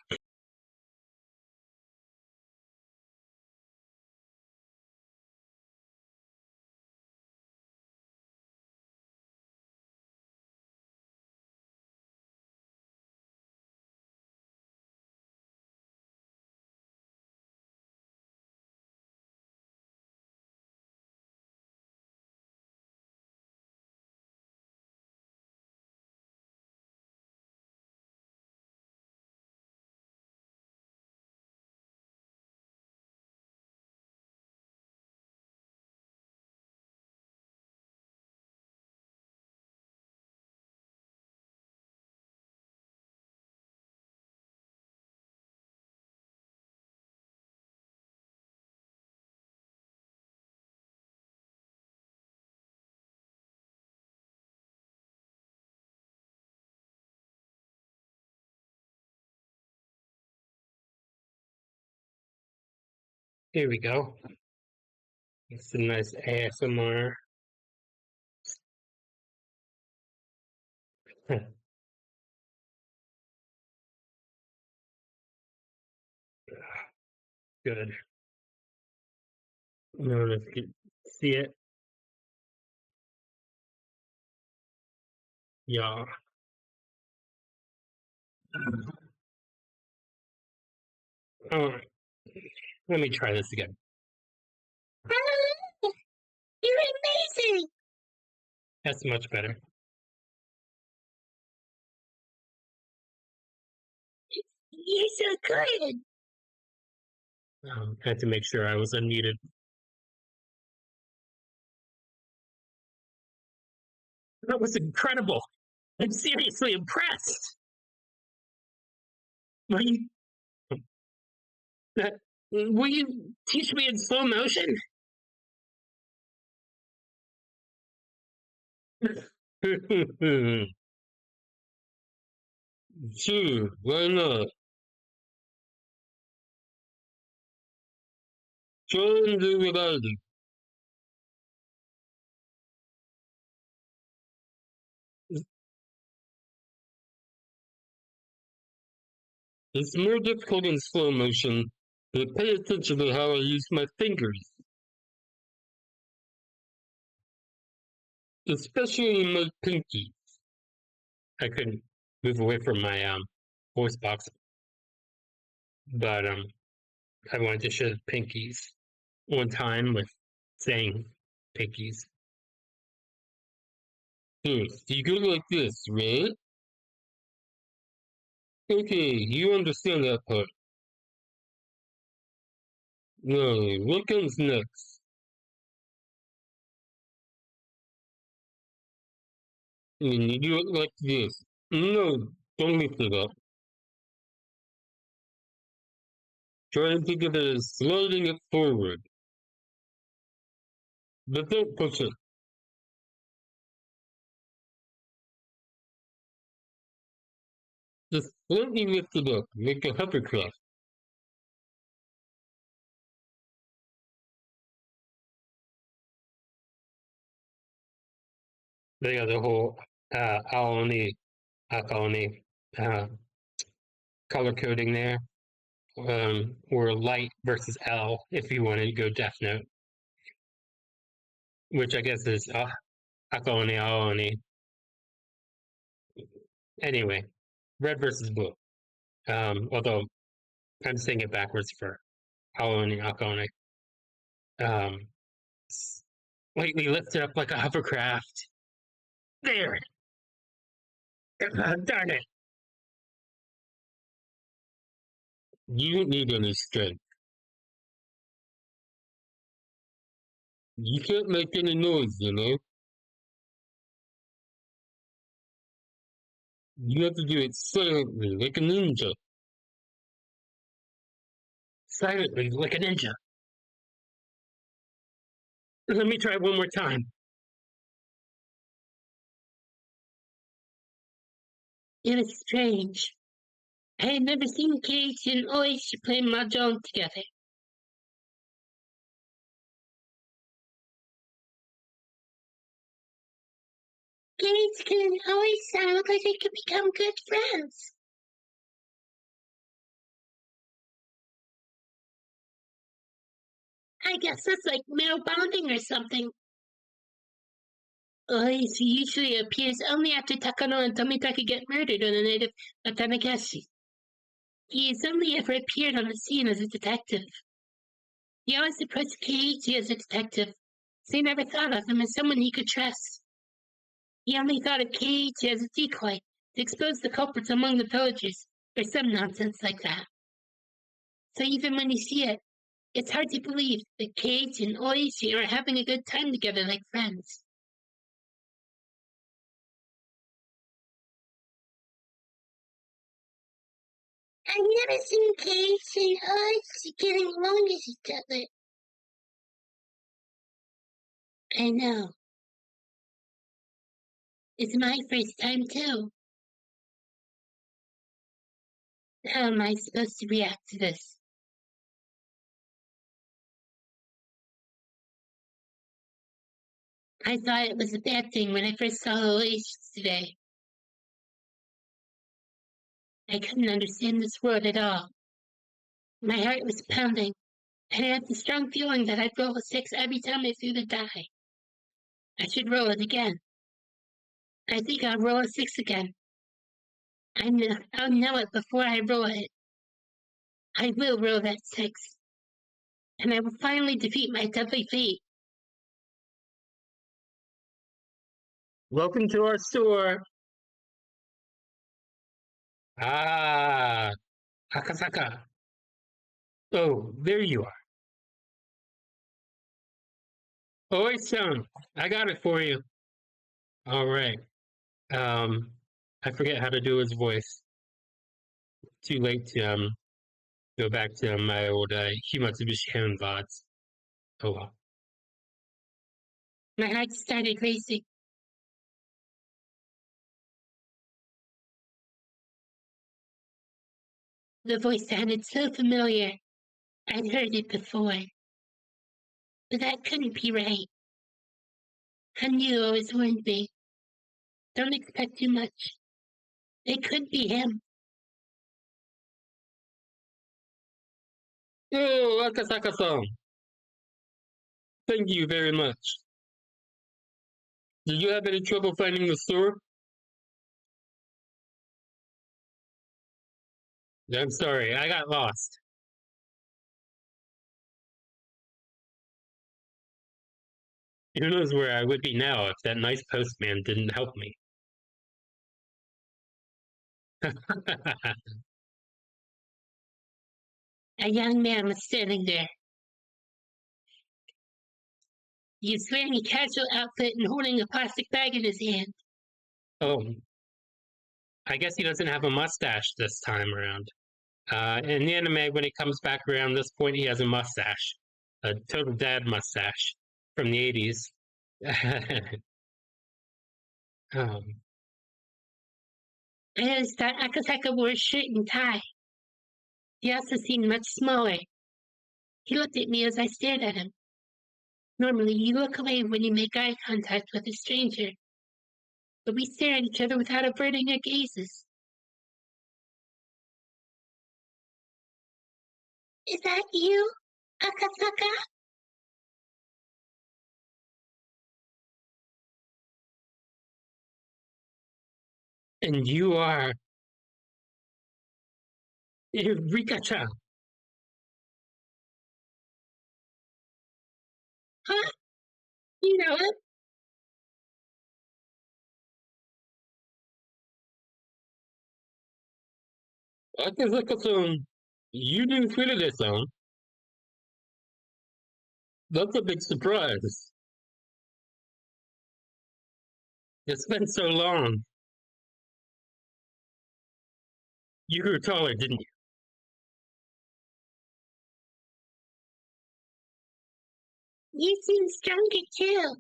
Here we go. It's a nice ASMR. Good. No, if you can see it. Yeah. All right. Let me try this again. Oh, you're amazing! That's much better. You're so good! I had to make sure I was unmuted. That was incredible. I'm seriously impressed. Will you, uh, will you teach me in slow motion? Sure, why not? Join the relished. It's more difficult in slow motion, but pay attention to how I use my fingers, especially my pinky. I couldn't move away from my voice box, but I wanted to show the pinkies one time with saying pinkies. So you go like this, right? Okay, you understand that part. Now, what comes next? And you do it like this. No, don't lift it up. Try and think of it as sliding it forward, but don't push it. Just slightly lift it up, make a hovercraft. They got the whole Aoni, Akaoni uh, color coding there, or light versus L if you wanted to go Death Note, which I guess is Akaoni, Aoni. Anyway, red versus blue. Although I'm saying it backwards for Aoni, Akaoni. Um, slightly lift it up like a hovercraft. There! Darn it! You don't need any strength. You can't make any noise, you know? You have to do it silently, like a ninja. Silently, like a ninja. Let me try one more time. It was strange. I had never seen Kate and Oyster play mahjong together. Kate and Oyster sound like they could become good friends. I guess that's like male bonding or something. Oyster usually appears only after Takano and Tomitaka get murdered on the night of Watanagashi. He has only ever appeared on the scene as a detective. He always approached Keiichi as a detective, so he never thought of him as someone he could trust. He only thought of Keiichi as a decoy to expose the culprits among the villagers, or some nonsense like that. So even when you see it, it's hard to believe that Keiichi and Oishi are having a good time together like friends. I've never seen Keiichi and Oishi getting along with each other. I know. It's my first time too. How am I supposed to react to this? I thought it was a bad thing when I first saw Oasis today. I couldn't understand this world at all. My heart was pounding, and I had the strong feeling that I'd roll a 6 every time I threw the die. I should roll it again. I think I'll roll a 6 again. I'll know it before I roll it. I will roll that 6, and I will finally defeat my deadly fate. Welcome to our store. Ah, Akasaka. Oh, there you are. Oi, son. I got it for you. All right. Um, I forget how to do his voice. Too late to go back to my old Himatsubishi Hen VODs. Oh well. My heart started racing. The voice sounded so familiar. I'd heard it before. But that couldn't be right. I knew I was warned me. Don't expect too much. It could be him. Oh, Akasaka-san. Thank you very much. Did you have any trouble finding the store? I'm sorry, I got lost. Who knows where I would be now if that nice postman didn't help me. A young man was standing there. He was wearing a casual outfit and holding a plastic bag in his hand. Oh, I guess he doesn't have a mustache this time around. In the anime, when he comes back around this point, he has a mustache. A total dad mustache from the 80s. um, I noticed that Akasaka wore a shirt and tie. He also seemed much smaller. He looked at me as I stared at him. Normally, you look away when you make eye contact with a stranger, but we stare at each other without averting our gazes. Is that you, Akasaka? and you are Rika-chan. Huh? You know it? Akasaka-san, you didn't feel this song. That's a big surprise. It's been so long. You grew taller, didn't you? You seem stronger too.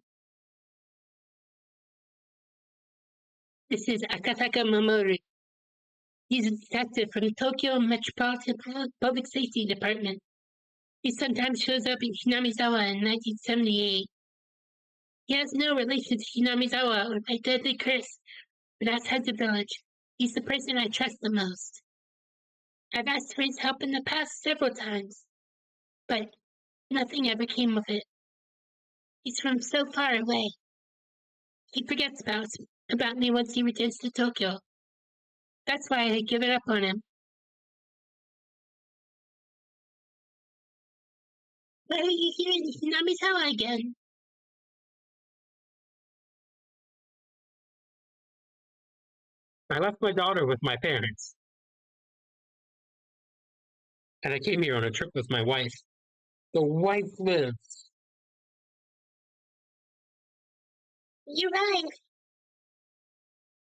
This is Akasaka Mamoru. He's a detective from the Tokyo Metropolitan Public Safety Department. He sometimes shows up in Hinamizawa in 1978. He has no relation to Hinamizawa or my deadly curse, but outside the village, he's the person I trust the most. I've asked for his help in the past several times, but nothing ever came of it. He's from so far away. He forgets about me once he returns to Tokyo. That's why I give it up on him. Why are you here in Hinamizawa again? I left my daughter with my parents, and I came here on a trip with my wife. The wife lives. You're right.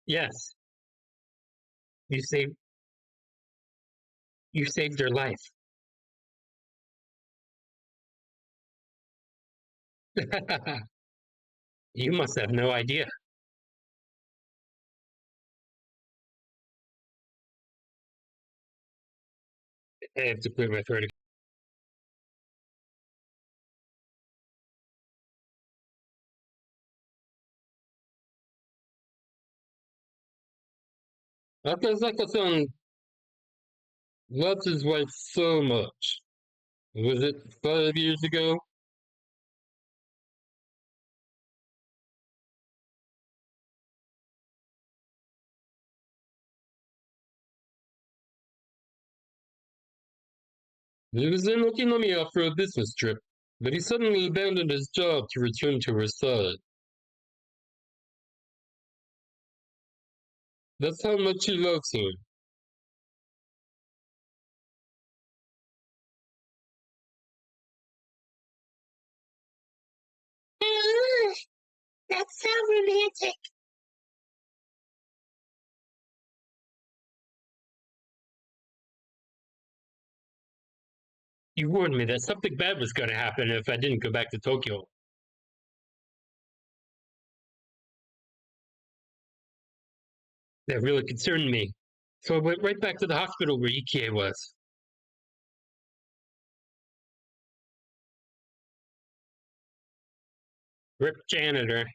Yes, you saved you saved her life. You must have no idea. I have to clear my throat. Akasaka-san, Loves his wife so much. Was it 5 years ago? He was in Okinawa for a business trip, but he suddenly abandoned his job to return to her side. That's how much she loves him. Ah, that's so romantic. You warned me that something bad was going to happen if I didn't go back to Tokyo. That really concerned me. So I went right back to the hospital where Ikie was. Rip janitor.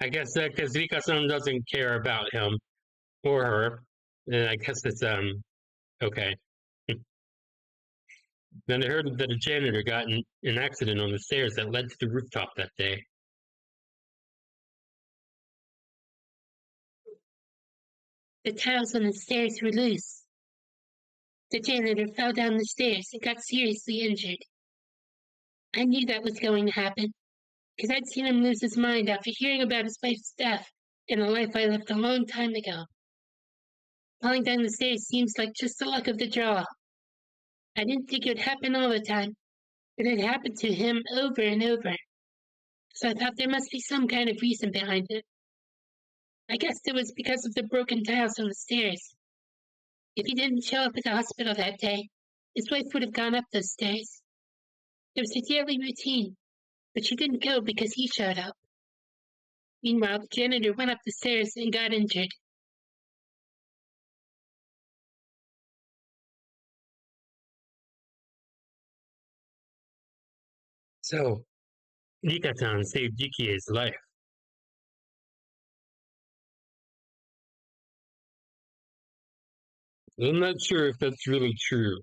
I guess that because Rika-san doesn't care about him or her. And I guess it's okay. Then I heard that a janitor got in an accident on the stairs that led to the rooftop that day. The tiles on the stairs were loose. The janitor fell down the stairs and got seriously injured. I knew that was going to happen, because I'd seen him lose his mind after hearing about his wife's death in a life I left a long time ago. Falling down the stairs seems like just the luck of the draw. I didn't think it would happen all the time, but it happened to him over and over. So I thought there must be some kind of reason behind it. I guess it was because of the broken tiles on the stairs. If he didn't show up at the hospital that day, his wife would have gone up those stairs. It was a daily routine, but she didn't go because he showed up. Meanwhile, the janitor went up the stairs and got injured. So, Rika-san saved Yukie's life. I'm not sure if that's really true.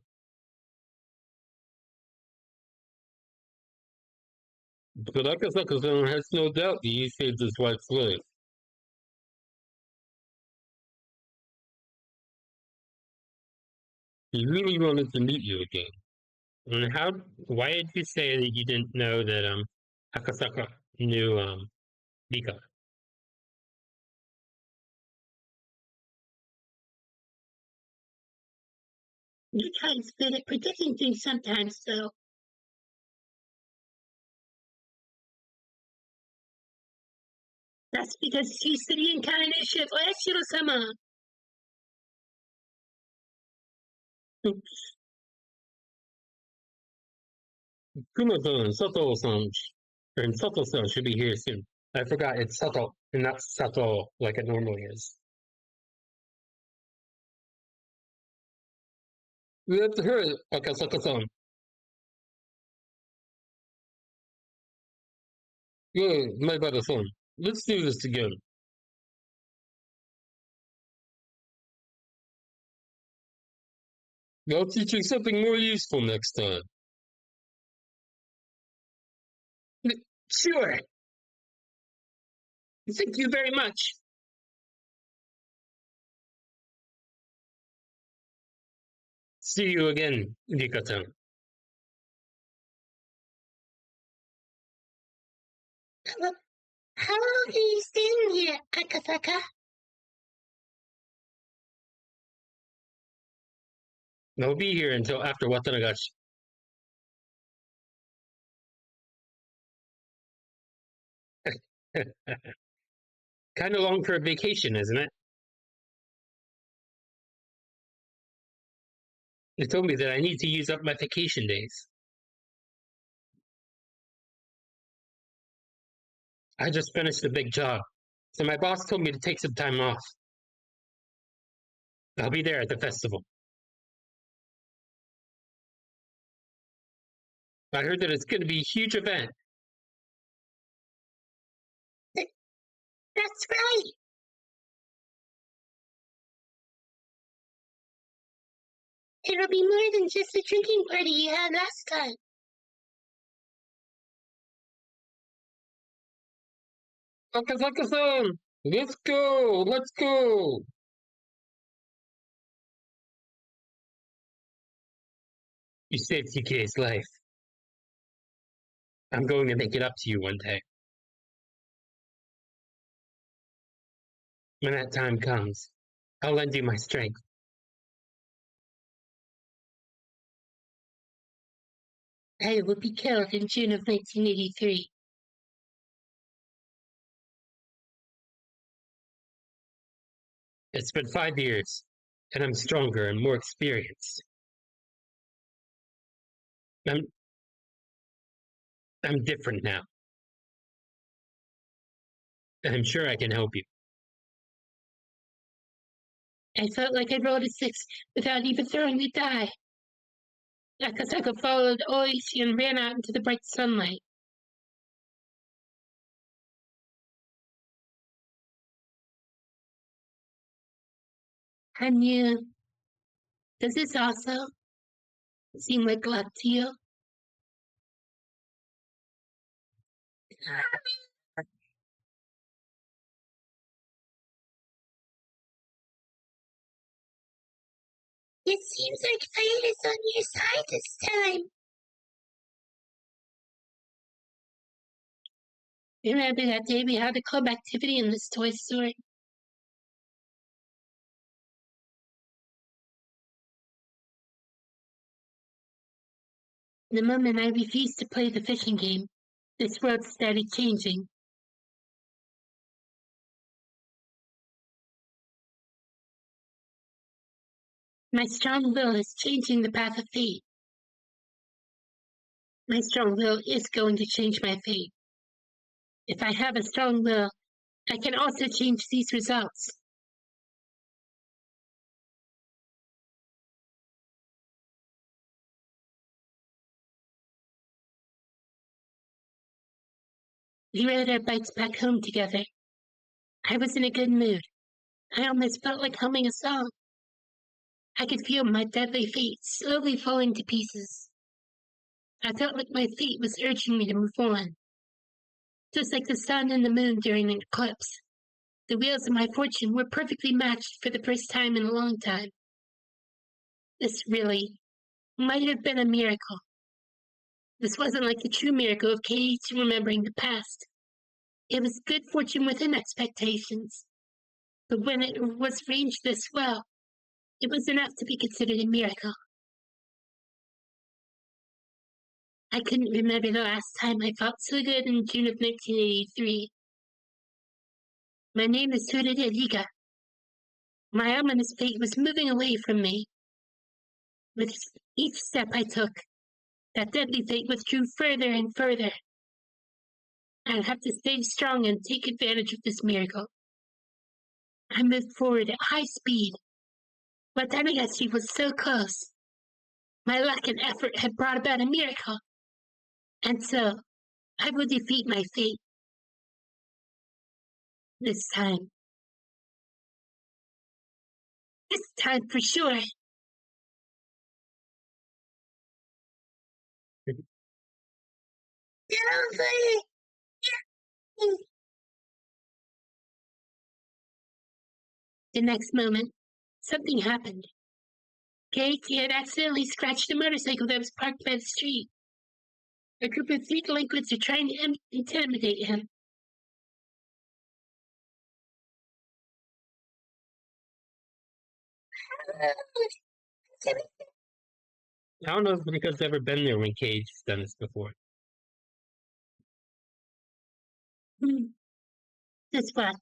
But Akasaka-san has no doubt that he saved his wife's life. He really wanted to meet you again. And why did you say that you didn't know that Akasaka knew Rika? You're good at predicting things sometimes, though. That's because she's the reincarnation of Oeshiro-sama. Kuma-san, Sato-san, and Sato-san should be here soon. I forgot it's Sato and not Sato like it normally is. We have to hurry, Akasaka-san. Go, my brother-san. Let's do this again. I'll teach you something more useful next time. Sure. Thank you very much. See you again, Rika-san. How long are you staying here, Akasaka? I'll be here until after Watanagashi. Kind of long for a vacation, isn't it? They told me that I need to use up my vacation days. I just finished a big job, so my boss told me to take some time off. I'll be there at the festival. I heard that it's going to be a huge event. That's right. It'll be more than just the drinking party you had last time. Akasaka-san! Let's go! Let's go! You saved TK's life. I'm going to make it up to you one day. When that time comes, I'll lend you my strength. I will be killed in June of 1983. It's been 5 years, and I'm stronger and more experienced. I'm different now. And I'm sure I can help you. I felt like I rolled a 6 without even throwing the die. Akasaka followed Oishi and ran out into the bright sunlight. And you, does this also seem like luck to you? It seems like fate is on your side this time. Remember that day we had a club activity in this toy store? The moment I refused to play the fishing game, this world started changing. My strong will is changing the path of fate. My strong will is going to change my fate. If I have a strong will, I can also change these results. We rode our bikes back home together. I was in a good mood. I almost felt like humming a song. I could feel my deadly fate slowly falling to pieces. I felt like my fate was urging me to move on. Just like the sun and the moon during an eclipse, the wheels of my fortune were perfectly matched for the first time in a long time. This really might have been a miracle. This wasn't like the true miracle of Katie remembering the past. It was good fortune within expectations. But when it was arranged this well, it was enough to be considered a miracle. I couldn't remember the last time I felt so good in June of 1983. My name is Tsurede Riga. My ominous fate was moving away from me. With each step I took, that deadly fate withdrew further and further. I'd have to stay strong and take advantage of this miracle. I moved forward at high speed, but then she was so close. My luck and effort had brought about a miracle, and so I will defeat my fate. This time. This time for sure. The next moment, something happened. Katie had accidentally scratched a motorcycle that was parked by the street. A group of 3 delinquents are trying to intimidate him. I don't know if Rika's ever been there when Cage's done this before. Just watch.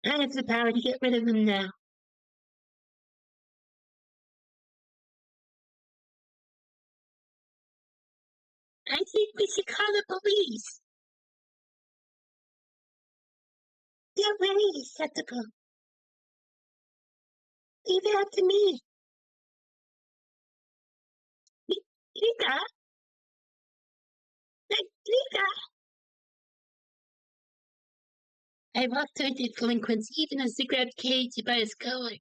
I have the power to get rid of them now. I think we should call the police. Don't worry, skeptical. Leave it up to me. Rika? Rika? I walked toward the delinquents even as they grabbed Katie by his collar.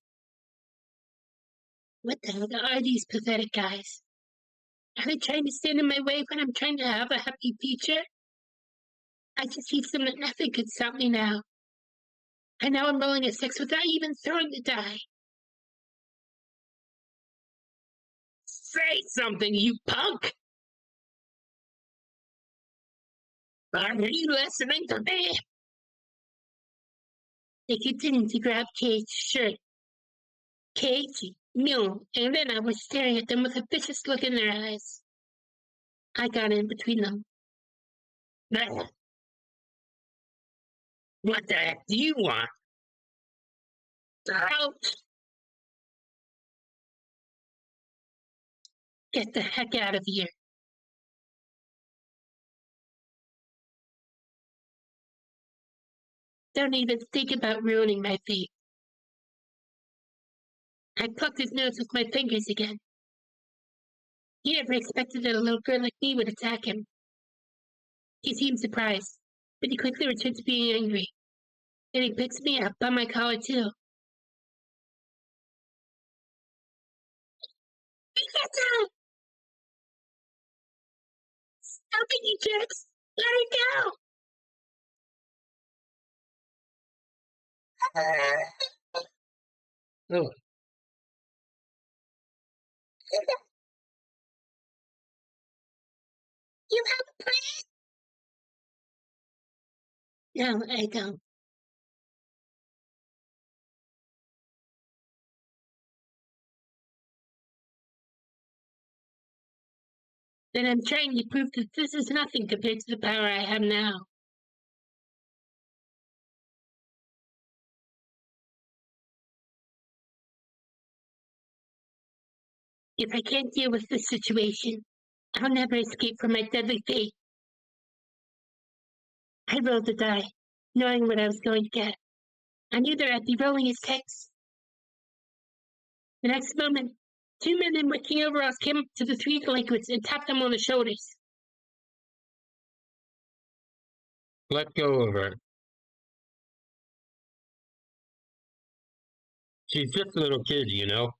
What the hell are these pathetic guys? Are they trying to stand in my way when I'm trying to have a happy future? I just teach them that nothing could stop me now. And now I'm rolling at 6 without even throwing the die. Say something, you punk! Are you listening to me? They continued to grab Kate's shirt. Katie, Mule, and Lena were staring at them with a vicious look in their eyes. I got in between them. What the heck do you want? Out! Get the heck out of here. Don't even think about ruining my fate. I plucked his nose with my fingers again. He never expected that a little girl like me would attack him. He seemed surprised, but he quickly returned to being angry. Then he picks me up by my collar too. Get down! Stop it, you jerks! Let it go! Oh. You have a plan? No, I don't. Then I'm trying to prove that this is nothing compared to the power I have now. If I can't deal with this situation, I'll never escape from my deadly fate. I rolled the die, knowing what I was going to get. I knew that I'd be rolling his six. The next moment, 2 men in working overalls came up to the 3 delinquents and tapped them on the shoulders. Let go of her. She's just a little kid, you know.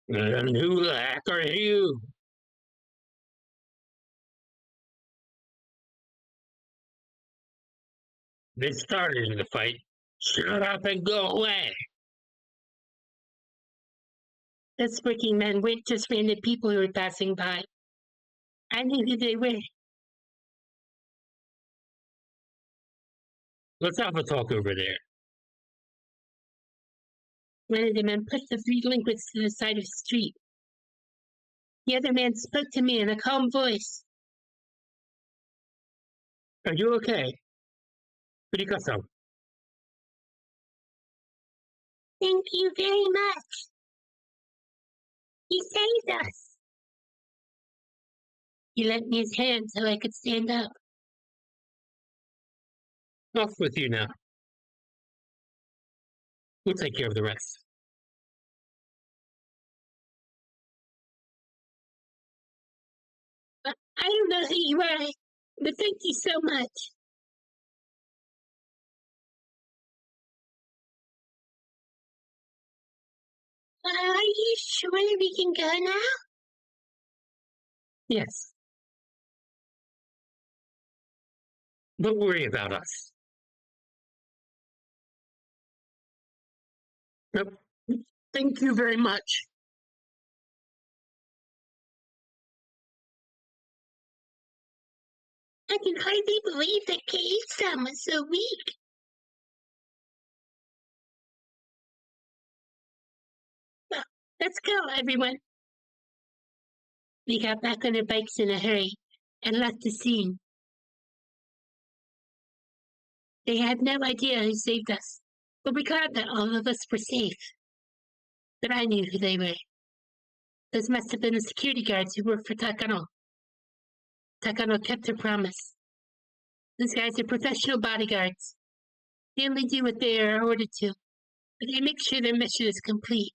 And who the heck are you? They started the fight. Shut up and go away. Those working men weren't just random people who were passing by. I knew who they were. Let's have a talk over there. One of the men pushed the 3 delinquents to the side of the street. The other man spoke to me in a calm voice. Are you okay? Picasso. Thank you very much. He saved us. He lent me his hand so I could stand up. Off with you now. We'll take care of the rest. I don't know who you are, but thank you so much. Are you sure we can go now? Yes. Don't worry about us. Nope. Thank you very much. I can hardly believe that Kate's-san was so weak. Well, let's go, everyone. We got back on our bikes in a hurry and left the scene. They had no idea who saved us, but we're glad that all of us were safe. But I knew who they were. Those must have been the security guards who worked for Takano. Takano kept her promise. These guys are professional bodyguards. They only do what they are ordered to, but they make sure their mission is complete.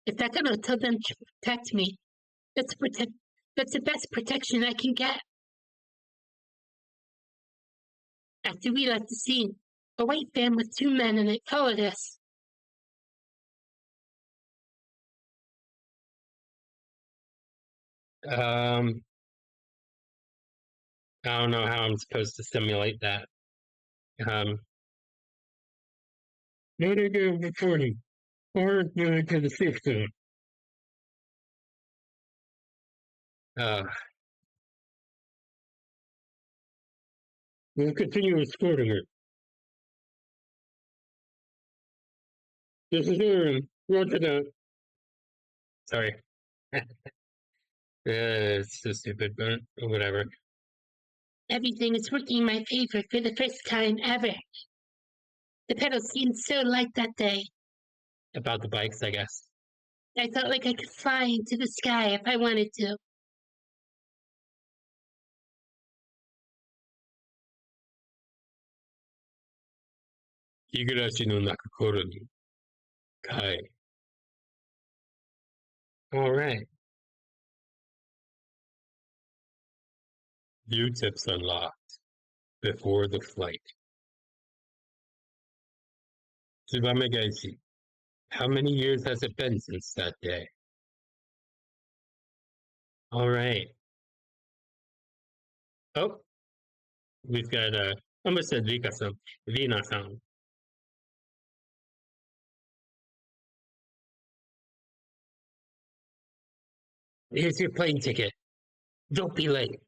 If Takano told them to protect me, that's the best protection I can get. After we left the scene, a white van with two men in it followed us. Um, I don't know how I'm supposed to simulate that. Um, Negative reporting. Or going to the safe zone. Uh, we'll continue escorting her. This is Aaron. Roger that. Sorry. It's so stupid, but whatever. Everything is working in my favor for the first time ever. The pedals seemed so light that day. About the bikes, I guess. I felt like I could fly into the sky if I wanted to. 日暮らしの泣く頃に、帰。Alright. View tips unlocked. Before the flight. Tsubamegaishi. How many years has it been since that day? Alright. Oh, we've got, I almost said Rika-san. Vina-san. Here's your plane ticket. Don't be late.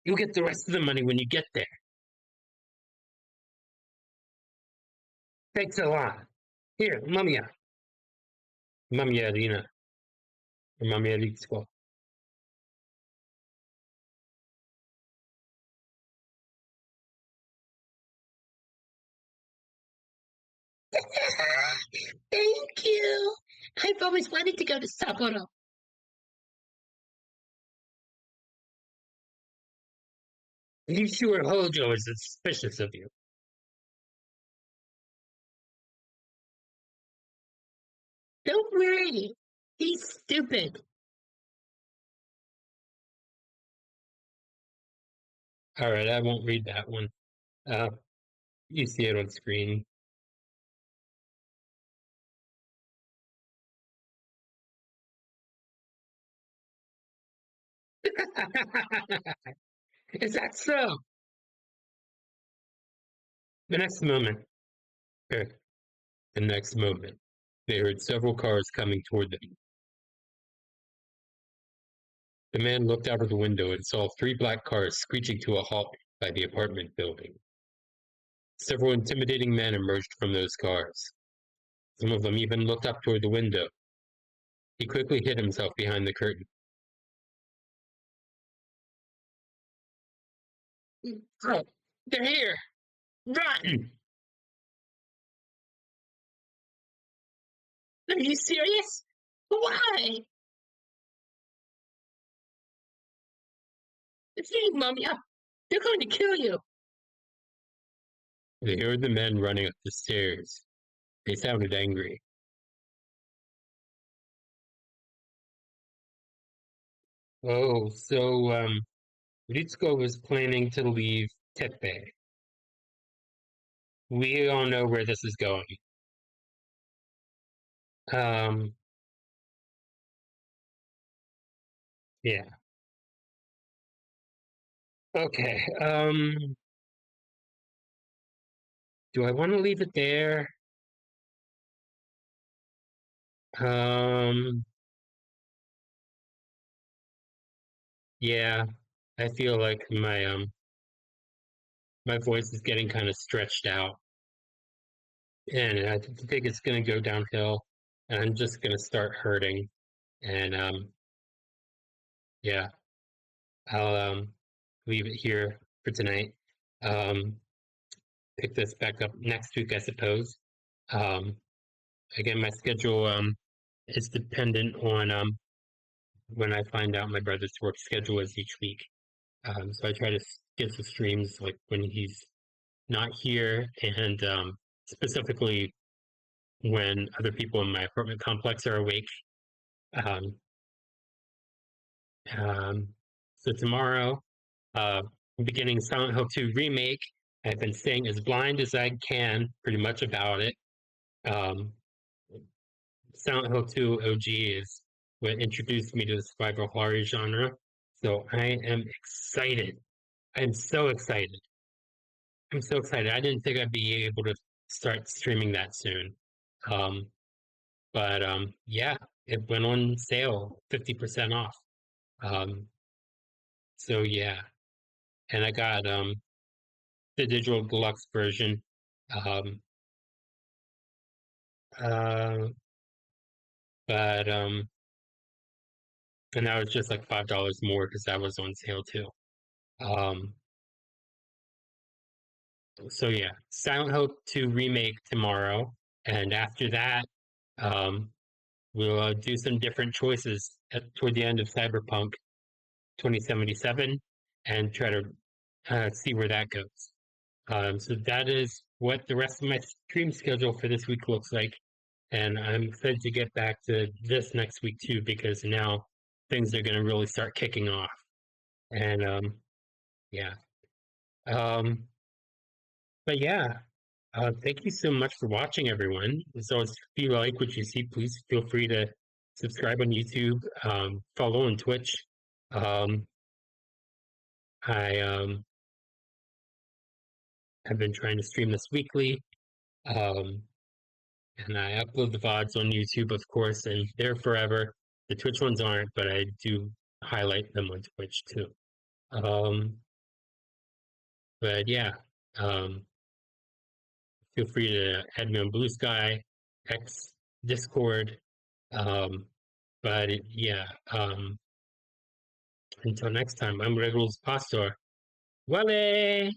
You'll get the rest of the money when you get there. Thanks a lot. Here, Mamiya. Mamiya Rina. Or Mamiya Ritsuko. Thank you. I've always wanted to go to Sapporo. You sure Hojo is suspicious of you? Don't worry. He's stupid. Alright, I won't read that one. You see it on screen. Is that so? The next moment, er, the next moment, they heard several cars coming toward them. The man looked out of the window and saw three black cars screeching to a halt by the apartment building. Several intimidating men emerged from those cars. Some of them even looked up toward the window. He quickly hid himself behind the curtain. Oh, they're here! Run! Are you serious? Why? Leave Mommy up. They're going to kill you. They heard the men running up the stairs. They sounded angry. Oh, so, Ritsuko was planning to leave Teppei. We all know where this is going. Um, yeah. Okay, do I want to leave it there? Um, yeah, I feel like my voice is getting kind of stretched out, and I think it's going to go downhill, and I'm just going to start hurting, and yeah, I'll leave it here for tonight. Um, pick this back up next week, I suppose. Um, again, my schedule is dependent on when I find out my brother's work schedule is each week. So I try to get the streams like when he's not here, and specifically when other people in my apartment complex are awake. Um, um, so tomorrow, uh, beginning Silent Hill 2 Remake. I've been staying as blind as I can, pretty much about it. Um, Silent Hill 2 OG is what introduced me to the survival horror genre. So I am excited. I'm so excited. I'm so excited. I didn't think I'd be able to start streaming that soon. Um, but yeah, it went on sale, 50% off. Um, so yeah, and I got the digital deluxe version. Um, uh, but and that was just like $5 more because that was on sale too. Um, so yeah, Silent Hill 2 remake tomorrow, and after that, um, we'll do some different choices toward the end of Cyberpunk 2077 and try to see where that goes. So that is what the rest of my stream schedule for this week looks like. And I'm excited to get back to this next week too, because now things are going to really start kicking off. And yeah. Um, but yeah, thank you so much for watching, everyone. So if you like what you see, please feel free to subscribe on YouTube, follow on Twitch. Um, I have been trying to stream this weekly. Um, and I upload the VODs on YouTube, of course, and they're forever. The Twitch ones aren't, but I do highlight them on Twitch too. Um, but yeah, um, feel free to add me on Blue Sky, X, Discord. Um, yeah, until next time, I'm Regulus Pastor. Wale!